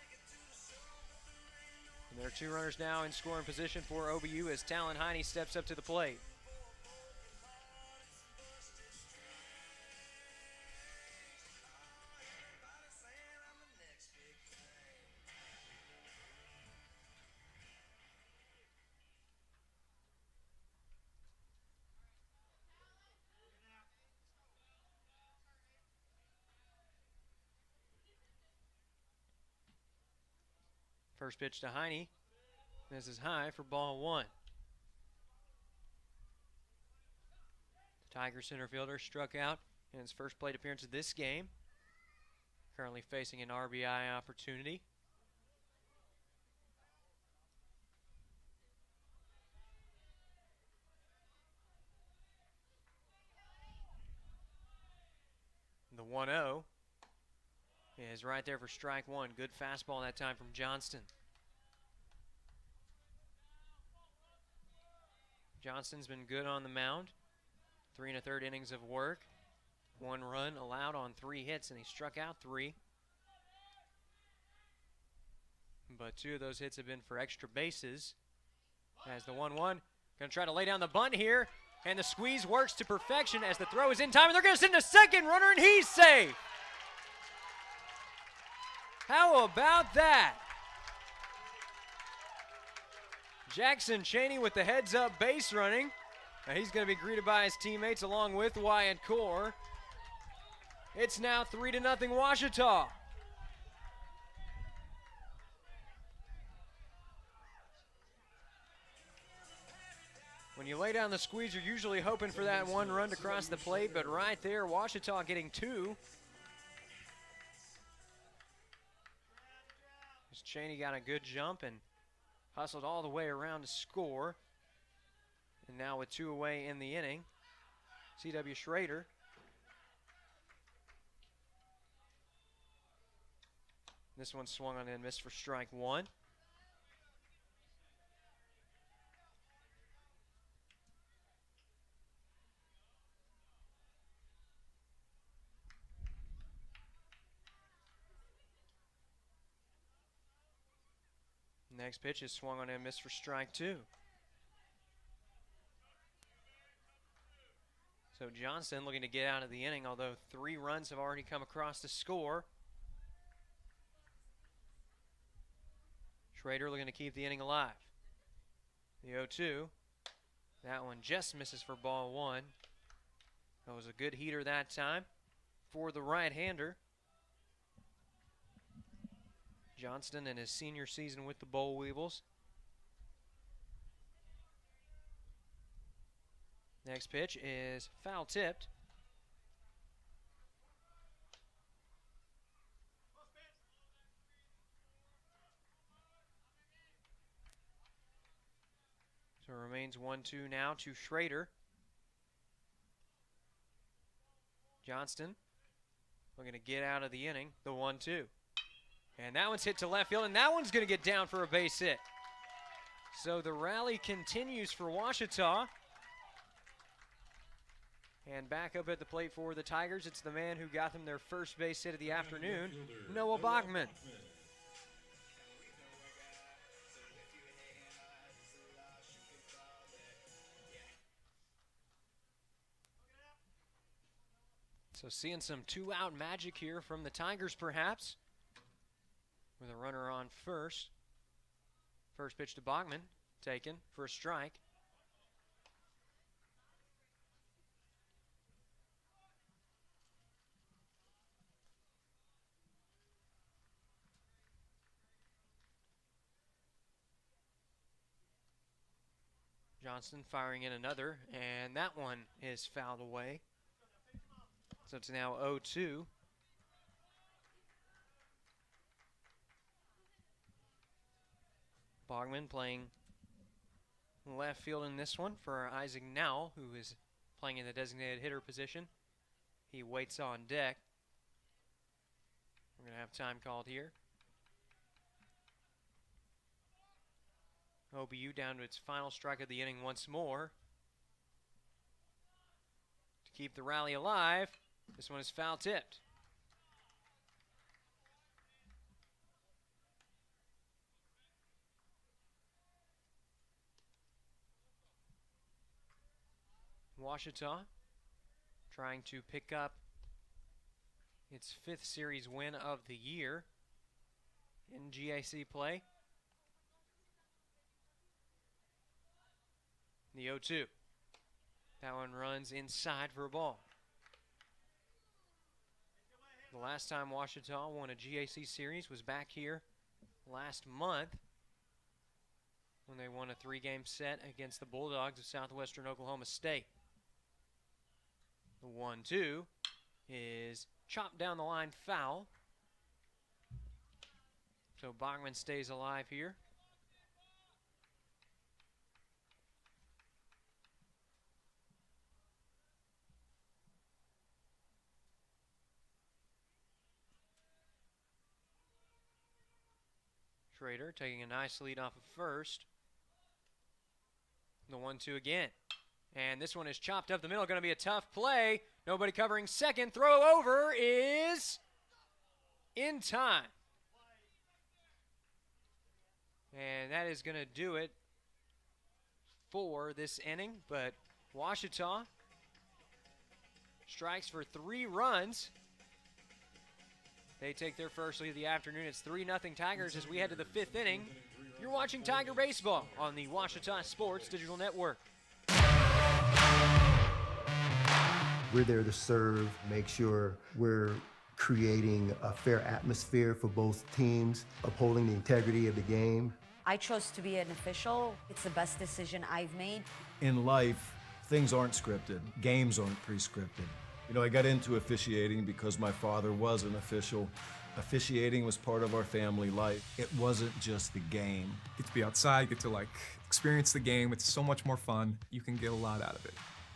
And there are 2 runners now in scoring position for OBU as Talon Heine steps up to the plate. First pitch to Heine. This is high for ball 1. The Tiger center fielder struck out in his first plate appearance of this game currently facing an RBI opportunity. The 1-0 is right there for strike one. Good fastball that time from Johnston. Johnston's been good on the mound. 3 1/3 innings of work. 1 run allowed on 3 hits, and he struck out 3. But 2 of those hits have been for extra bases. As the 1-1, going to try to lay down the bunt here, and the squeeze works to perfection as the throw is in time, and they're going to send a second runner, and he's safe. How about that? Jackson Cheney with the heads-up base running. Now he's going to be greeted by his teammates along with Wyatt Core. It's now 3-0 Ouachita. When you lay down the squeeze, you're usually hoping for that 1 run to cross the plate, but right there, Ouachita getting 2. As Cheney got a good jump and hustled all the way around to score. And now with 2 away in the inning, C.W. Schrader. This one swung on and missed for strike 1. Next pitch is swung on and missed for strike 2. So Johnson looking to get out of the inning, although 3 runs have already come across the score. Schrader looking to keep the inning alive. The 0-2. That one just misses for ball 1. That was a good heater that time for the right-hander. Johnston in his senior season with the Boll Weevils. Next pitch is foul tipped. So it remains 1-2 now to Schrader. Johnston looking to get out of the inning. The 1-2. And that one's hit to left field, and that one's going to get down for a base hit. So the rally continues for Ouachita. And back up at the plate for the Tigers, it's the man who got them their first base hit of the afternoon, Noah Bachman. So seeing some 2-out magic here from the Tigers perhaps, with a runner on first. First pitch to Bachman, taken for a strike. Johnston firing in another, and that one is fouled away. So it's now 0-2. Bogman playing left field in this one for Isaac Now, who is playing in the designated hitter position. He waits on deck. We're going to have time called here. OBU down to its final strike of the inning once more. To keep the rally alive, this one is foul tipped. Ouachita trying to pick up its 5th series win of the year in GAC play. The 0-2. That one runs inside for a ball. The last time Ouachita won a GAC series was back here last month when they won a 3-game set against the Bulldogs of Southwestern Oklahoma State. The 1-2 is chopped down the line foul. So Bachman stays alive here. Schrader taking a nice lead off of first. The 1-2 again. And this one is chopped up the middle. Going to be a tough play. Nobody covering second. Throw over is in time. And that is going to do it for this inning. But Ouachita strikes for 3 runs. They take their first lead of the afternoon. It's 3-0 Tigers as we head to the 5th inning. You're watching Tiger Baseball on the Ouachita Sports Digital Network. We're there to serve, make sure we're creating a fair atmosphere for both teams, upholding the integrity of the game. I chose to be an official. It's the best decision I've made. In life, things aren't scripted. Games aren't pre-scripted. You know, I got into officiating because my father was an official. Officiating was part of our family life. It wasn't just the game. Get to be outside, get to like experience the game. It's so much more fun. You can get a lot out of it.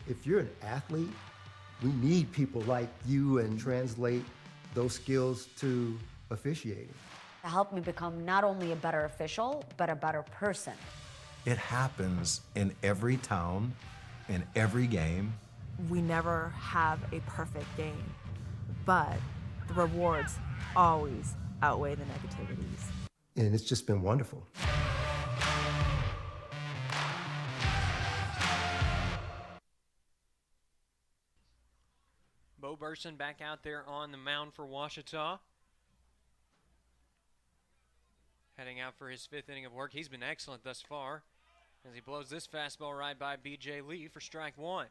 If you're an athlete, we need people like you and translate those skills to officiating. It helped me become not only a better official, but a better person. It happens in every town, in every game. We never have a perfect game, but the rewards always outweigh the negativities. And it's just been wonderful. Bo Burson back out there on the mound for Ouachita. Heading out for his 5th inning of work. He's been excellent thus far as he blows this fastball right by B.J. Lee for strike 1.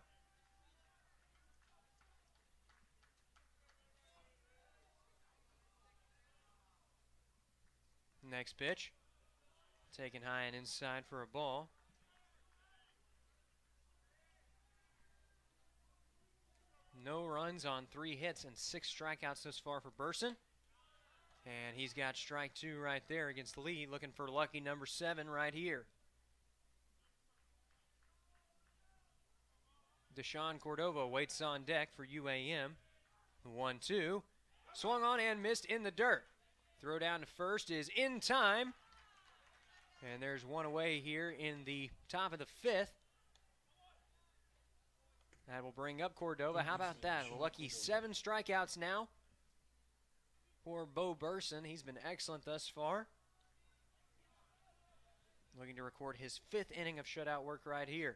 Next pitch. Taken high and inside for a ball. No runs on 3 hits and 6 strikeouts thus far for Burson. And he's got strike 2 right there against Lee, looking for lucky number 7 right here. Deshaun Cordova waits on deck for UAM. 1-2. Swung on and missed in the dirt. Throw down to first is in time. And there's one away here in the top of the 5th. That will bring up Cordova. How about that? A lucky 7 strikeouts now for Bo Burson. He's been excellent thus far. Looking to record his 5th inning of shutout work right here.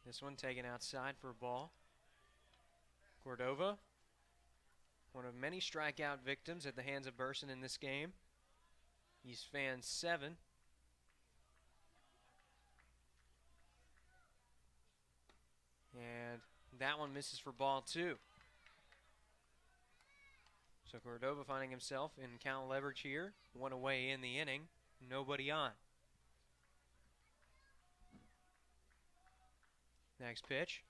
This one taken outside for a ball. Cordova, one of many strikeout victims at the hands of Burson in this game. He's fanned 7. And that one misses for ball 2. So Cordova finding himself in count leverage here. 1 away in the inning. Nobody on. Next pitch.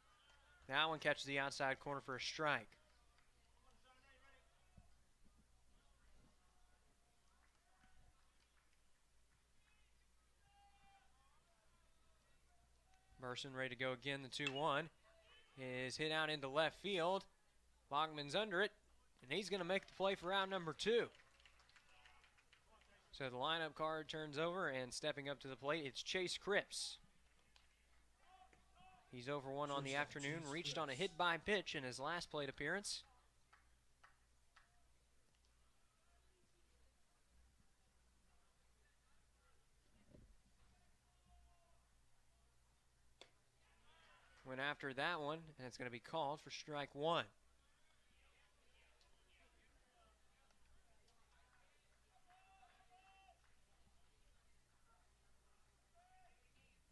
That one catches the outside corner for a strike. Burson ready to go again. The 2-1 is hit out into left field. Bachman's under it, and he's going to make the play for out number 2. So the lineup card turns over, and stepping up to the plate, it's Chase Cripps. He's over 1 on the afternoon, reached on a hit by pitch in his last plate appearance. Went after that one, and it's going to be called for strike 1.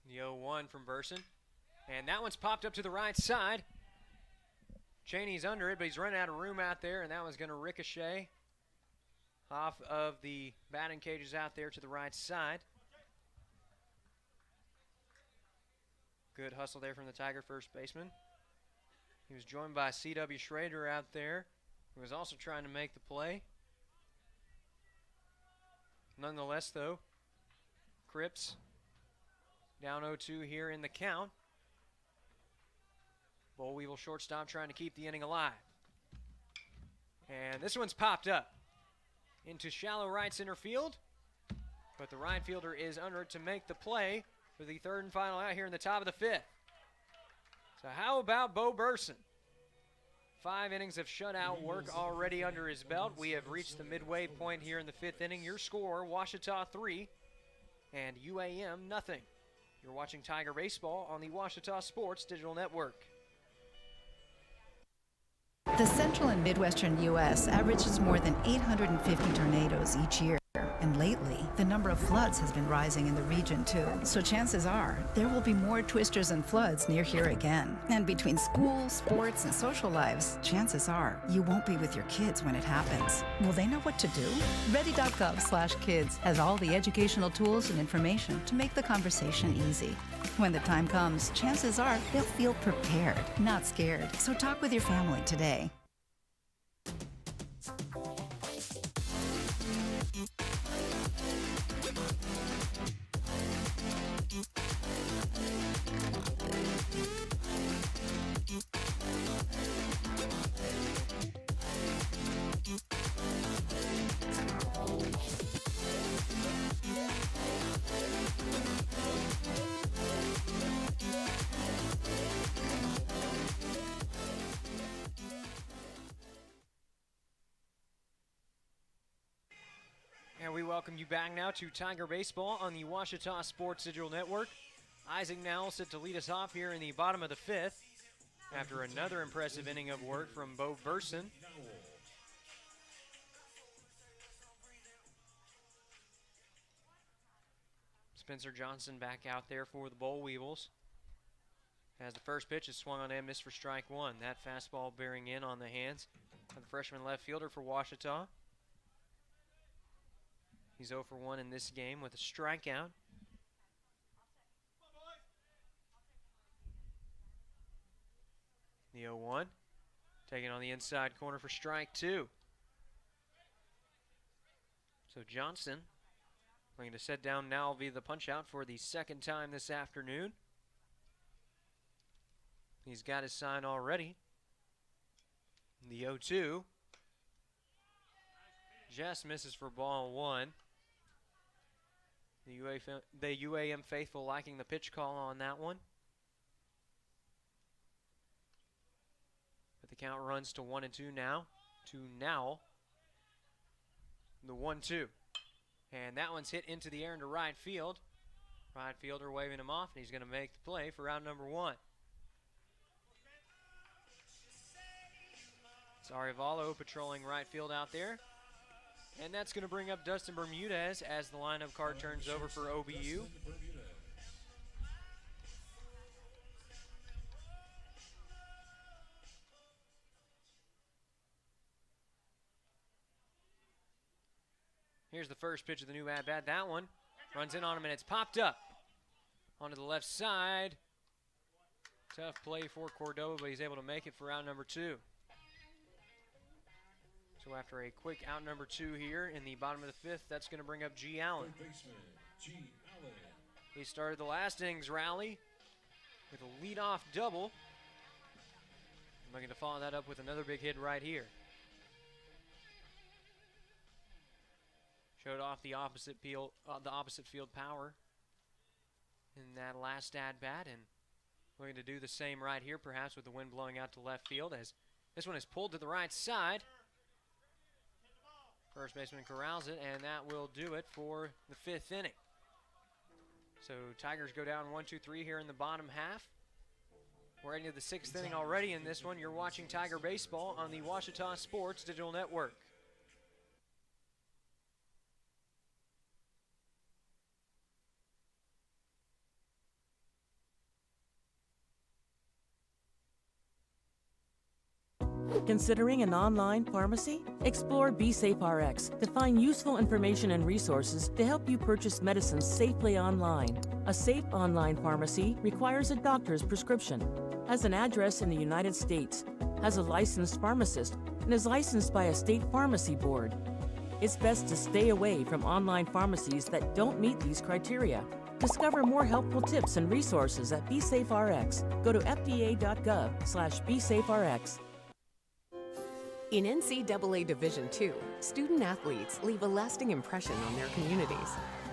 The 0-1 from Burson. And that one's popped up to the right side. Cheney's under it, but he's running out of room out there, and that one's going to ricochet off of the batting cages out there to the right side. Good hustle there from the Tiger first baseman. He was joined by C.W. Schrader out there who was also trying to make the play. Nonetheless, though, Cripps down 0-2 here in the count. Boll Weevil shortstop trying to keep the inning alive. And this one's popped up into shallow right center field. But the right fielder is under it to make the play for the third and final out here in the top of the fifth. So how about Bo Burson? 5 innings of shutout work already under his belt. We have reached the midway point here in the 5th inning. Your score, Ouachita 3 and UAM nothing. You're watching Tiger Baseball on the Ouachita Sports Digital Network. The central and midwestern U.S. averages more than 850 tornadoes each year. And lately, the number of floods has been rising in the region too. So chances are, there will be more twisters and floods near here again. And between school, sports, and social lives, chances are you won't be with your kids when it happens. Will they know what to do? Ready.gov/kids has all the educational tools and information to make the conversation easy. When the time comes, chances are they'll feel prepared, not scared. So talk with your family today. And we welcome you back now to Tiger Baseball on the Ouachita Sports Digital Network. Isaac Nowell set to lead us off here in the bottom of the 5th after another impressive inning of work from Bo Burson. Spencer Johnson back out there for the Boll Weevils. As the first pitch is swung on and missed for strike one. That fastball bearing in on the hands of the freshman left fielder for Ouachita. He's 0 for 1 in this game with a strikeout. The 0-1, taken on the inside corner for strike two. So Johnson going to set down now via the punch out for the second time this afternoon. He's got his sign already. The 0-2 just misses for ball one. The UAM faithful liking the pitch call on that one. But the count runs to 1-2 now to Nowell. The 1-2. And that one's hit into the air into right field. Right fielder waving him off, and he's going to make the play for round number one. Sarivallo patrolling right field out there. And that's going to bring up Dustin Bermudez as the lineup card turns over for OBU. Here's the first pitch of the new at-bat. That one runs in on him, and it's popped up onto the left side. Tough play for Cordova, but he's able to make it for out number two. So after a quick out number two here in the bottom of the fifth, that's going to bring up G. Allen. He started the last innings rally with a leadoff double. Looking to follow that up with another big hit right here. Showed off the opposite field power in that last at-bat, and looking to do the same right here, perhaps with the wind blowing out to left field, as this one is pulled to the right side. First baseman corrals it, and that will do it for the fifth inning. So Tigers go down 1-2-3 here in the bottom half. We're into the sixth inning already in this one. You're watching Tiger Baseball on the Ouachita Sports Digital Network. Considering an online pharmacy? Explore BeSafeRx to find useful information and resources to help you purchase medicines safely online. A safe online pharmacy requires a doctor's prescription, has an address in the United States, has a licensed pharmacist, and is licensed by a state pharmacy board. It's best to stay away from online pharmacies that don't meet these criteria. Discover more helpful tips and resources at BeSafeRx. Go to fda.gov/BeSafeRx. In NCAA Division II, student athletes leave a lasting impression on their communities.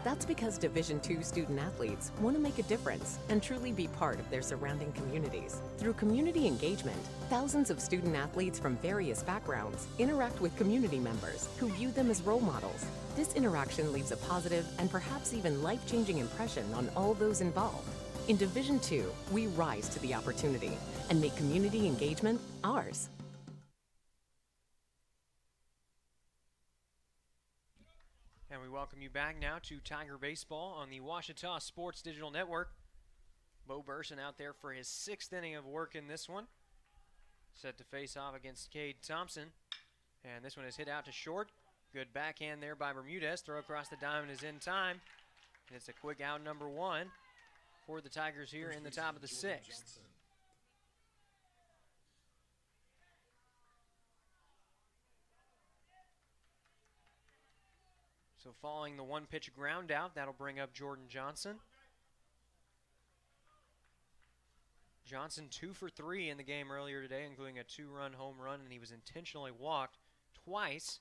That's because Division II student athletes want to make a difference and truly be part of their surrounding communities. Through community engagement, thousands of student athletes from various backgrounds interact with community members who view them as role models. This interaction leaves a positive and perhaps even life-changing impression on all those involved. In Division II, we rise to the opportunity and make community engagement ours. And we welcome you back now to Tiger Baseball on the Ouachita Sports Digital Network. Bo Burson out there for his 6th inning of work in this one. Set to face off against Cade Thompson. And this one is hit out to short. Good backhand there by Bermudez. Throw across the diamond is in time. And it's a quick out number 1 for the Tigers here in the top of the 6th. So following the 1-pitch ground out, that'll bring up Jordan Johnson. Johnson 2 for 3 in the game earlier today, including a 2-run home run, and he was intentionally walked twice.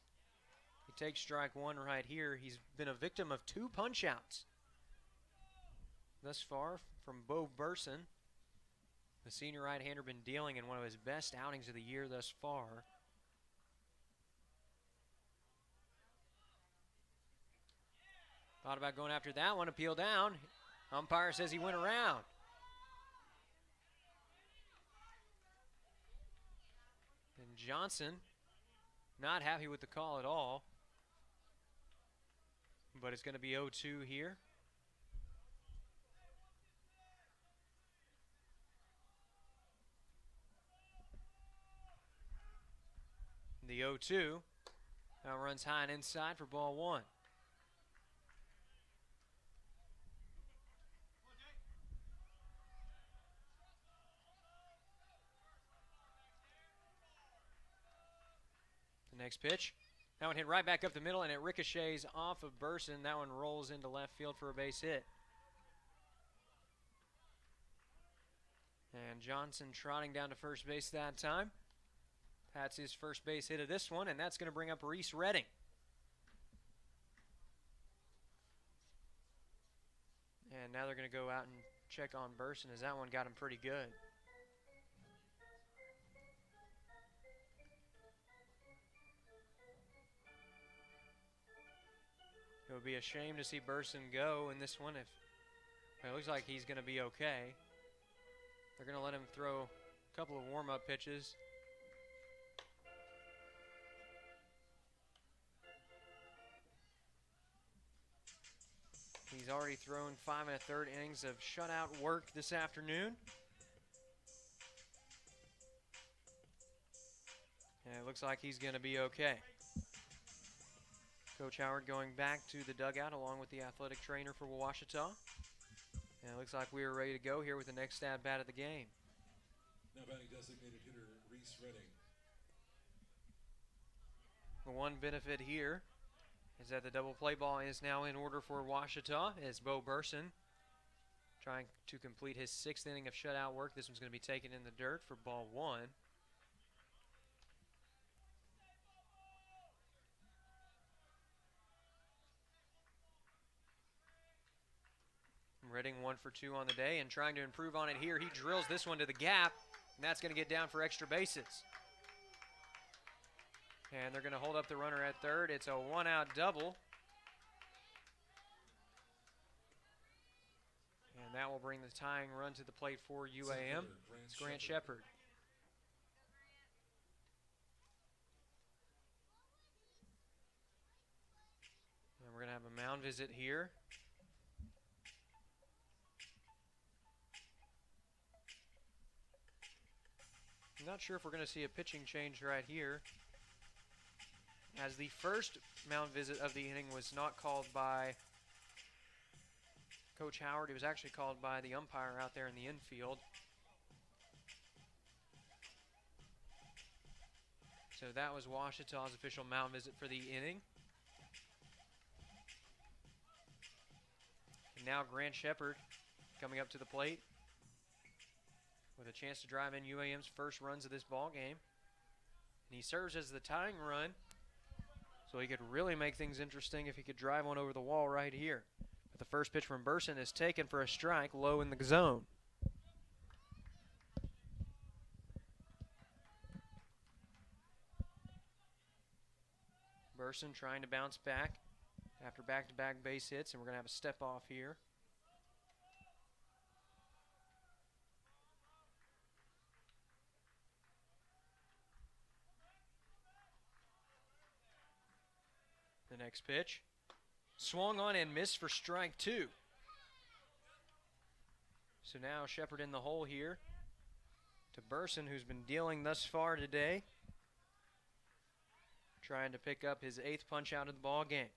He takes strike 1 right here. He's been a victim of 2 punch-outs thus far from Bo Burson. The senior right-hander been dealing in one of his best outings of the year thus far. Thought about going after that one, appeal down. Umpire says he went around. And Johnson not happy with the call at all. But it's going to be 0-2 here. The 0-2 now runs high and inside for ball 1. Next pitch. That one hit right back up the middle, and it ricochets off of Burson. That one rolls into left field for a base hit. And Johnson trotting down to first base that time. That's his first base hit of this one, and that's going to bring up Reese Redding. And now they're going to go out and check on Burson, as that one got him pretty good. It would be a shame to see Burson go in this one. If it looks like he's going to be okay. They're going to let him throw a couple of warm-up pitches. He's already thrown 5 1/3 innings of shutout work this afternoon. And it looks like he's going to be okay. Coach Howard going back to the dugout along with the athletic trainer for Ouachita. And it looks like we are ready to go here with the next at-bat of the game. Now batting designated hitter Reese Redding. The one benefit here is that the double play ball is now in order for Ouachita as Bo Burson trying to complete his 6th inning of shutout work. This one's going to be taken in the dirt for ball 1. Redding 1 for 2 on the day and trying to improve on it here. He drills this one to the gap, and that's going to get down for extra bases. And they're going to hold up the runner at third. It's a 1-out double. And that will bring the tying run to the plate for UAM. It's Grant Shepard. And we're going to have a mound visit here. Not sure if we're going to see a pitching change right here, as the first mound visit of the inning was not called by Coach Howard. It was actually called by the umpire out there in the infield. So that was Ouachita's official mound visit for the inning. And now Grant Shepard coming up to the plate with a chance to drive in UAM's first runs of this ball game. And he serves as the tying run, so he could really make things interesting if he could drive one over the wall right here. But the first pitch from Burson is taken for a strike low in the zone. Burson trying to bounce back after back-to-back base hits, and we're going to have a step off here. The next pitch, swung on and missed for strike 2. So now Shepard in the hole here to Burson, who's been dealing thus far today, trying to pick up his 8th punch out of the ball game.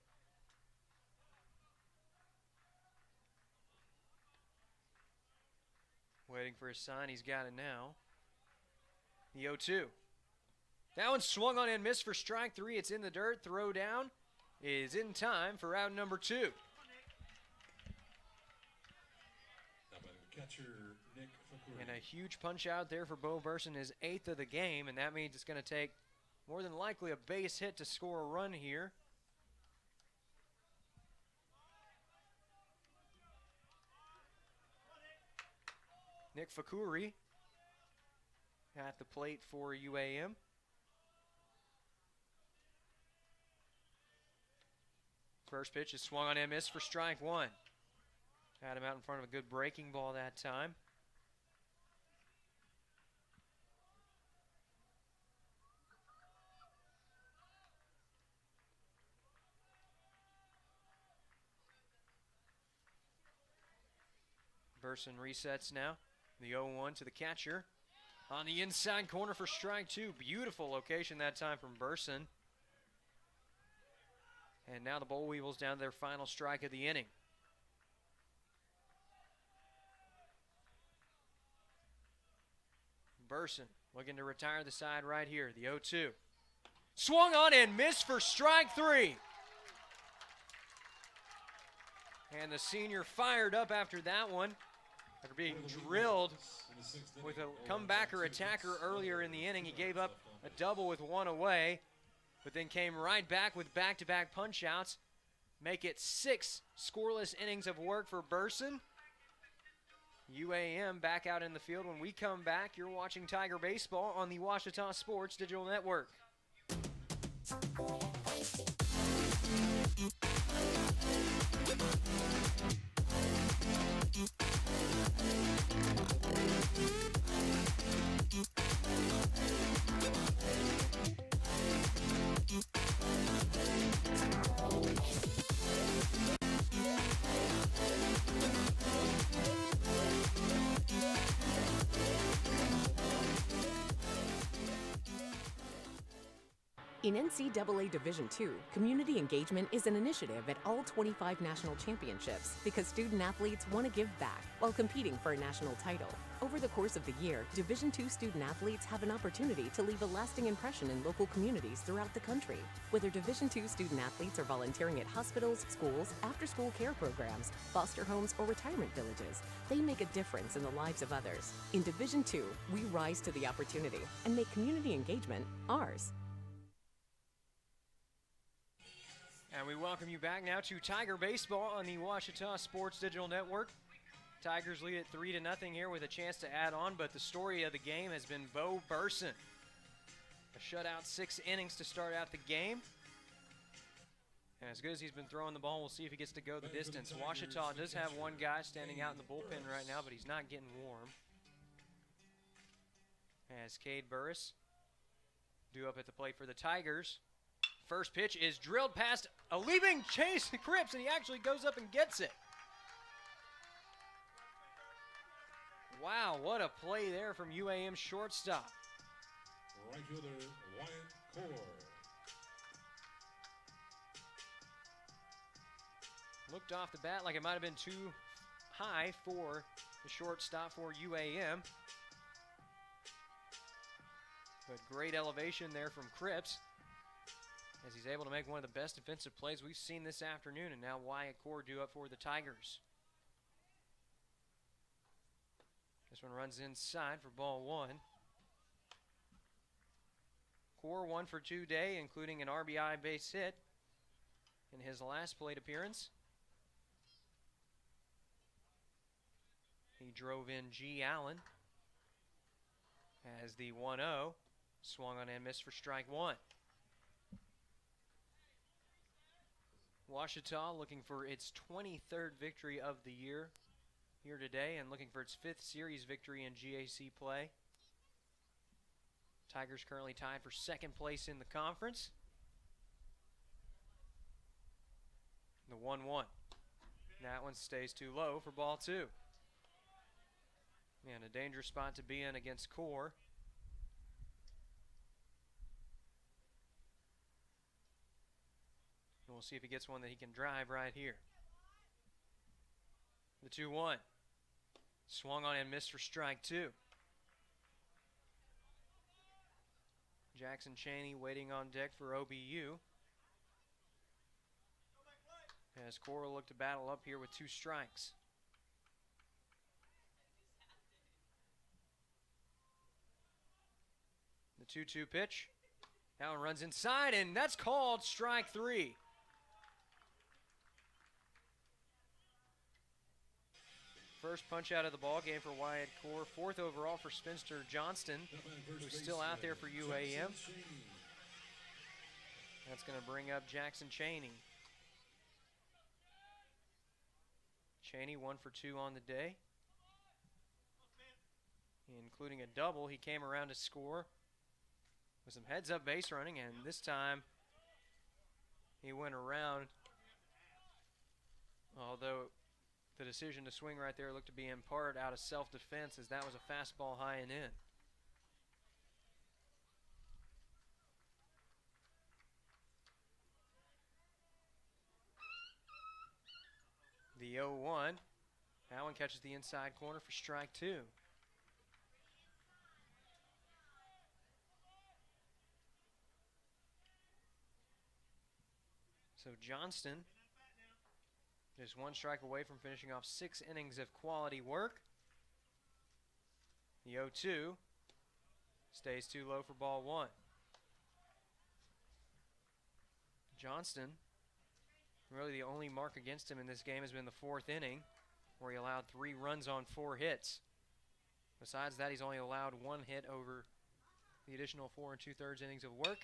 Waiting for his sign, he's got it now. The 0-2. That one swung on and missed for strike 3. It's in the dirt. Throw down is in time for out number 2. Now by the catcher, Nick Fakuri. And a huge punch out there for Bo Burson, his 8th of the game, and that means it's going to take more than likely a base hit to score a run here. Nick Fakuri at the plate for UAM. First pitch is swung on and missed for strike 1. Had him out in front of a good breaking ball that time. Burson resets now. The 0-1 to the catcher. On the inside corner for strike 2. Beautiful location that time from Burson. And now the Boll Weevils down to their final strike of the inning. Burson looking to retire the side right here. The 0-2. Swung on and missed for strike 3. And the senior fired up after that one. After being drilled with a comebacker attacker earlier in the inning, he gave up a double with 1 away, but then came right back with back-to-back punch-outs. Make it 6 scoreless innings of work for Burson. UAM back out in the field. When we come back, you're watching Tiger Baseball on the Ouachita Sports Digital Network. In NCAA Division II, community engagement is an initiative at all 25 national championships because student athletes want to give back while competing for a national title. Over the course of the year, Division II student athletes have an opportunity to leave a lasting impression in local communities throughout the country. Whether Division II student athletes are volunteering at hospitals, schools, after-school care programs, foster homes, or retirement villages, they make a difference in the lives of others. In Division II, we rise to the opportunity and make community engagement ours. And we welcome you back now to Tiger Baseball on the Ouachita Sports Digital Network. Tigers lead at 3-0 here with a chance to add on, but the story of the game has been Bo Burson. A shutout, 6 innings to start out the game. And as good as he's been throwing the ball, we'll see if he gets to go the distance. Ouachita does have one guy standing out in the bullpen right now, but he's not getting warm. As Cade Burris due up at the plate for the Tigers. First pitch is drilled past a leaping Chase Cripps, and he actually goes up and gets it. Wow, what a play there from UAM shortstop. right fielder Wyatt Core. Looked off the bat like it might have been too high for the shortstop for UAM. But great elevation there from Cripps as he's able to make one of the best defensive plays we've seen this afternoon, and now Wyatt Core due up for the Tigers. This one runs inside for ball one. Core 1 for 2 day, including an RBI base hit in his last plate appearance. He drove in G. Allen as the 1-0 swung on and missed for strike one. Ouachita looking for its 23rd victory of the year here today and looking for its 5th series victory in GAC play. Tigers currently tied for 2nd place in the conference. The 1-1. That one stays too low for ball two. And a dangerous spot to be in against Core. And we'll see if he gets one that he can drive right here. The 2-1. Swung on and missed for strike two. Jackson Chaney waiting on deck for OBU. As Core will look to battle up here with 2 strikes. The 2-2 pitch. That one runs inside, and that's called strike 3. First punch out of the ball game for Wyatt Core. 4th overall for Spencer Johnston, who's still out there for UAM. That's going to bring up Jackson Chaney. Chaney 1 for 2 on the day, including a double. He came around to score with some heads-up base running, and this time he went around, although the decision to swing right there looked to be in part out of self-defense, as that was a fastball high and in. The 0-1. That one catches the inside corner for strike 2. So Johnston is 1 strike away from finishing off 6 innings of quality work. The 0-2 stays too low for ball one. Johnston, really the only mark against him in this game has been the 4th inning, where he allowed 3 runs on 4 hits. Besides that, he's only allowed 1 hit over the additional 4 2/3 innings of work.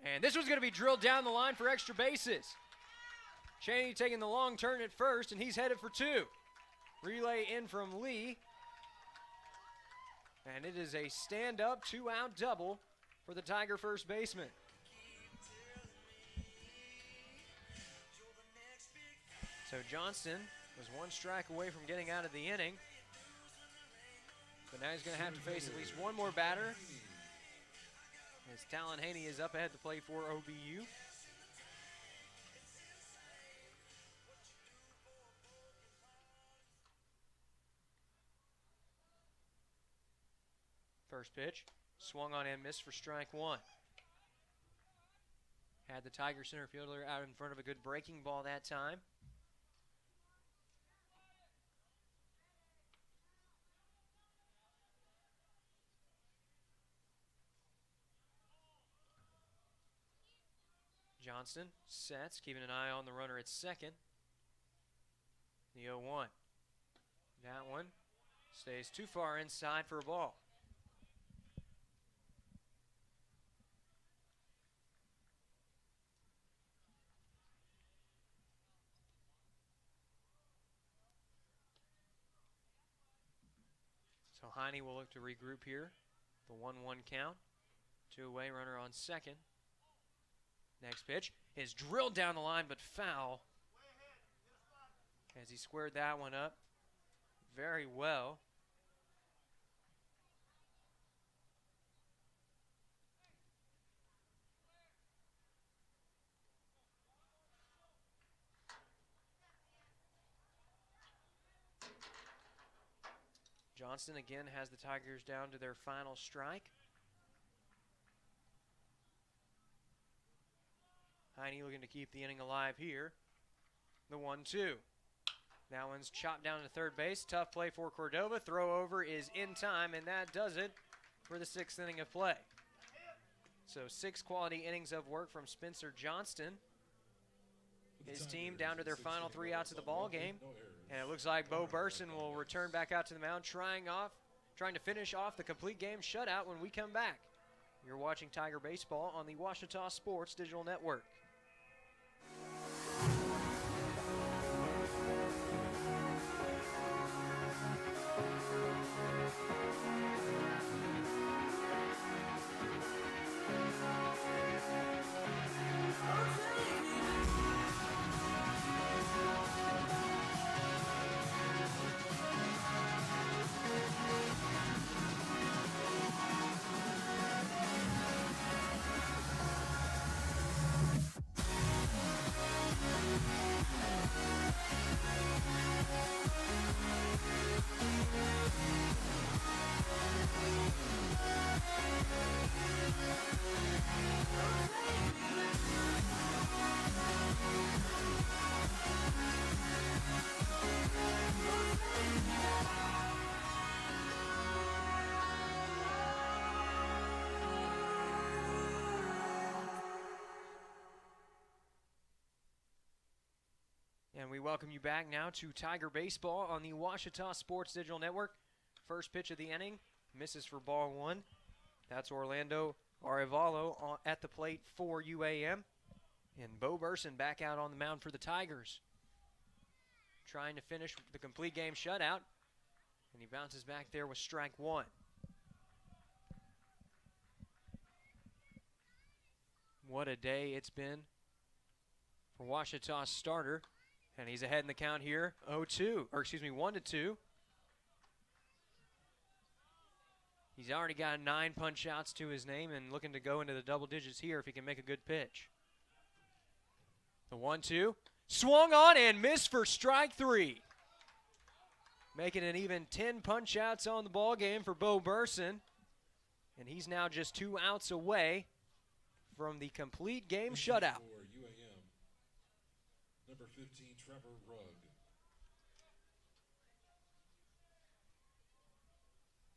And this was going to be drilled down the line for extra bases. Chaney taking the long turn at first, and he's headed for 2. Relay in from Lee. And it is a stand-up 2-out double for the Tiger first baseman. So Johnston was 1 strike away from getting out of the inning. But now he's going to have to face at least one more batter, as Talon Haney is up ahead to play for OBU. First pitch, swung on and missed for strike 1. Had the Tiger center fielder out in front of a good breaking ball that time. Johnston sets, keeping an eye on the runner at second. The 0-1. That one stays too far inside for a ball. So Heine will look to regroup here. The 1-1 count. 2 away, runner on second. Next pitch is drilled down the line, but foul, as he squared that one up very well. Johnston again has the Tigers down to their final strike. Heine looking to keep the inning alive here. The 1-2. That one's chopped down to third base. Tough play for Cordova. Throw over is in time, and that does it for the 6th inning of play. So 6 quality innings of work from Spencer Johnston. His team down to their final 3 outs of the ball game. And it looks like Bo Burson will return back out to the mound, trying to finish off the complete game shutout when we come back. You're watching Tiger Baseball on the Ouachita Sports Digital Network. And we welcome you back now to Tiger Baseball on the Ouachita Sports Digital Network. First pitch of the inning, misses for ball 1. That's Orlando Arevalo at the plate for UAM. And Bo Burson back out on the mound for the Tigers, trying to finish the complete game shutout. And he bounces back there with strike 1. What a day it's been for Ouachita's starter. And he's ahead in the count here, 1-2. He's already got 9 punch outs to his name and looking to go into the double digits here if he can make a good pitch. The 1-2, swung on and missed for strike 3. Making it even 10 punch outs on the ball game for Bo Burson. And he's now just 2 outs away from the complete game shutout. Number 15, Trevor Rugg.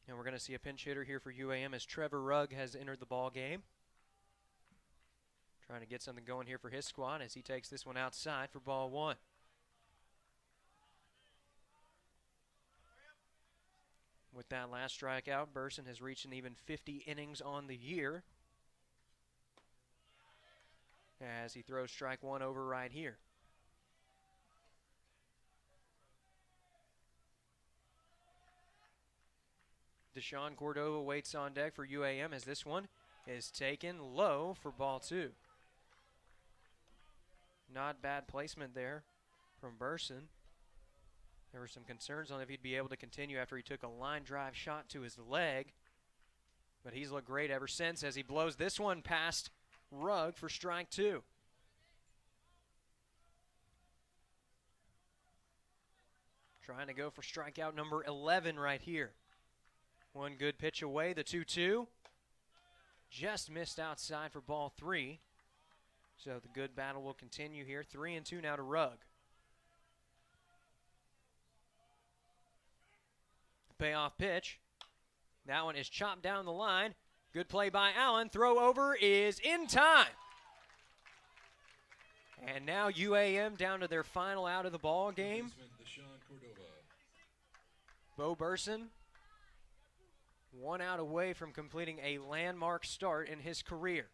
And we're going to see a pinch hitter here for UAM as Trevor Rugg has entered the ball game. Trying to get something going here for his squad as he takes this one outside for ball 1. With that last strikeout, Burson has reached an even 50 innings on the year as he throws strike 1 over right here. Deshaun Cordova waits on deck for UAM as this one is taken low for ball 2. Not bad placement there from Burson. There were some concerns on if he'd be able to continue after he took a line drive shot to his leg. But he's looked great ever since as he blows this one past Rugg for strike 2. Trying to go for strikeout number 11 right here. One good pitch away, the 2-2. Just missed outside for ball 3. So the good battle will continue here. 3-2 now to Rugg. Payoff pitch. That one is chopped down the line. Good play by Allen. Throw over is in time. And now UAM down to their final out of the ball game. Bo Burson, 1 out away from completing a landmark start in his career.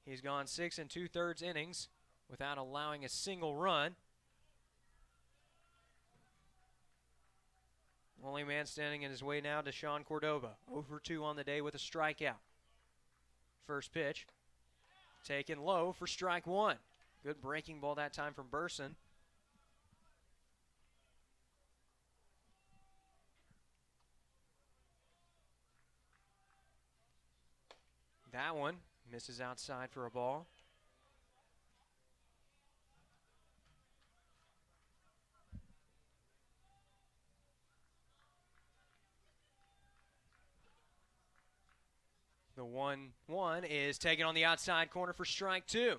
He's gone 6 2/3 innings without allowing a single run. Only man standing in his way now, Deshaun Cordova. 0 for 2 on the day with a strikeout. First pitch, taken low for strike 1. Good breaking ball that time from Burson. That one misses outside for a ball. The 1-1 is taken on the outside corner for strike 2.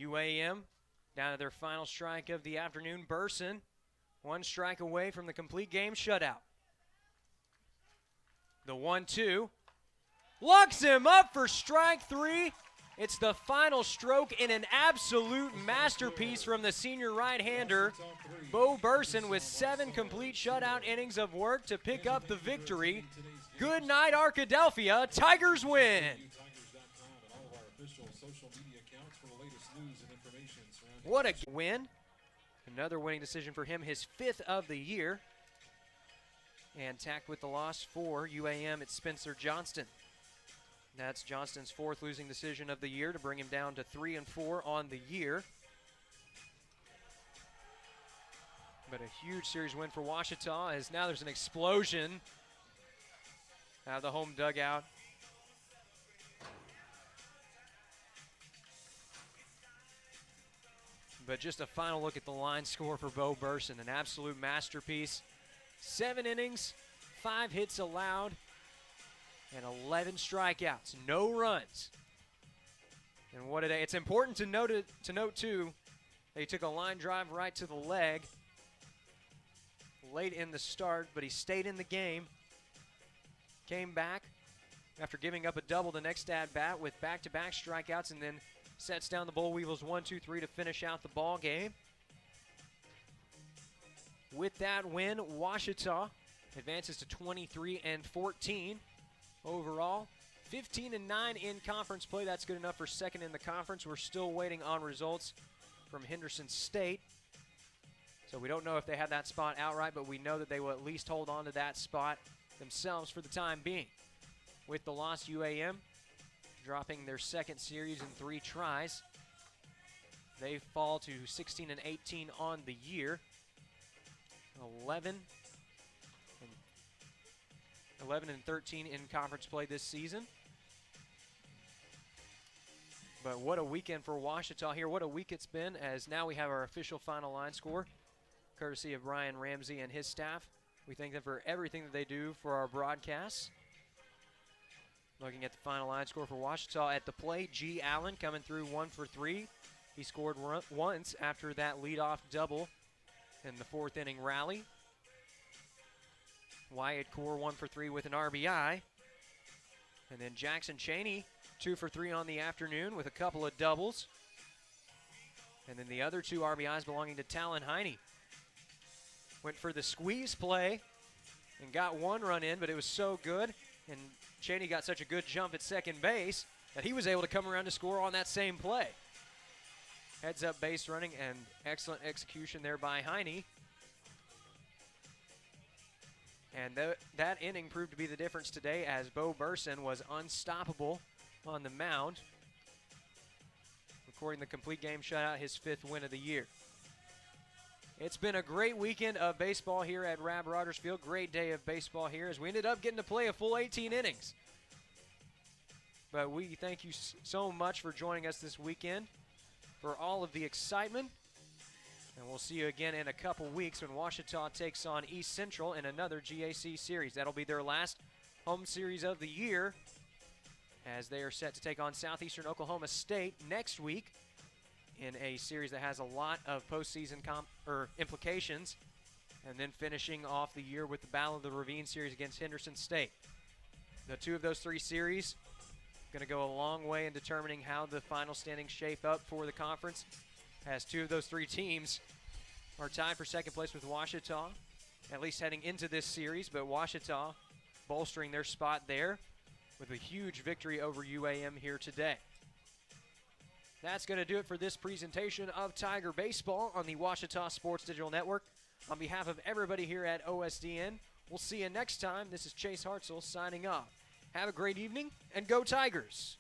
UAM down to their final strike of the afternoon. Burson, 1 strike away from the complete game shutout. The 1-2 locks him up for strike 3. It's the final stroke in an absolute masterpiece from the senior right-hander, Bo Burson, with 7 complete shutout innings of work to pick up the victory. Good night, Arkadelphia. Tigers win. What a win. Another winning decision for him, his 5th of the year. And tacked with the loss for UAM, it's Spencer Johnston. That's Johnston's 4th losing decision of the year to bring him down to 3-4 on the year. But a huge series win for Ouachita, as now there's an explosion out of the home dugout. But just a final look at the line score for Bo Burson, an absolute masterpiece. 7 innings, 5 hits allowed, and 11 strikeouts, no runs. And what a day. It's important to note too, that he took a line drive right to the leg late in the start, but he stayed in the game, came back after giving up a double the next at-bat with back-to-back strikeouts, and then sets down the Boll Weevils 1-2-3 to finish out the ball game. With that win, Ouachita advances to 23-14 overall. 15-9 in conference play. That's good enough for second in the conference. We're still waiting on results from Henderson State. So we don't know if they had that spot outright, but we know that they will at least hold on to that spot themselves for the time being. With the loss, UAM dropping their 2nd series in 3 tries. They fall to 16-18 on the year. 11 and 13 in conference play this season. But what a weekend for Ouachita here. What a week it's been, as now we have our official final line score, courtesy of Ryan Ramsey and his staff. We thank them for everything that they do for our broadcasts. Looking at the final line score for Ouachita at the plate, G. Allen coming through 1 for 3. He scored once after that leadoff double in the 4th inning rally. Wyatt Core 1 for 3 with an RBI. And then Jackson Cheney 2 for 3 on the afternoon with a couple of doubles. And then the other 2 RBIs belonging to Talon Heine. Went for the squeeze play and got 1 run in, but it was so good. And Cheney got such a good jump at second base that he was able to come around to score on that same play. Heads up base running and excellent execution there by Heine. And that inning proved to be the difference today, as Bo Burson was unstoppable on the mound, recording the complete game shutout, his 5th win of the year. It's been a great weekend of baseball here at Rab Rogers Field. Great day of baseball here, as we ended up getting to play a full 18 innings. But we thank you so much for joining us this weekend, for all of the excitement. And we'll see you again in a couple weeks when Ouachita takes on East Central in another GAC series. That'll be their last home series of the year, as they are set to take on Southeastern Oklahoma State next week in a series that has a lot of postseason implications, and then finishing off the year with the Battle of the Ravine series against Henderson State. The 2 of those 3 series going to go a long way in determining how the final standings shape up for the conference, as 2 of those 3 teams are tied for 2nd place with Ouachita, at least heading into this series, but Ouachita bolstering their spot there with a huge victory over UAM here today. That's going to do it for this presentation of Tiger Baseball on the Ouachita Sports Digital Network. On behalf of everybody here at OSDN, we'll see you next time. This is Chase Hartzell signing off. Have a great evening, and go Tigers!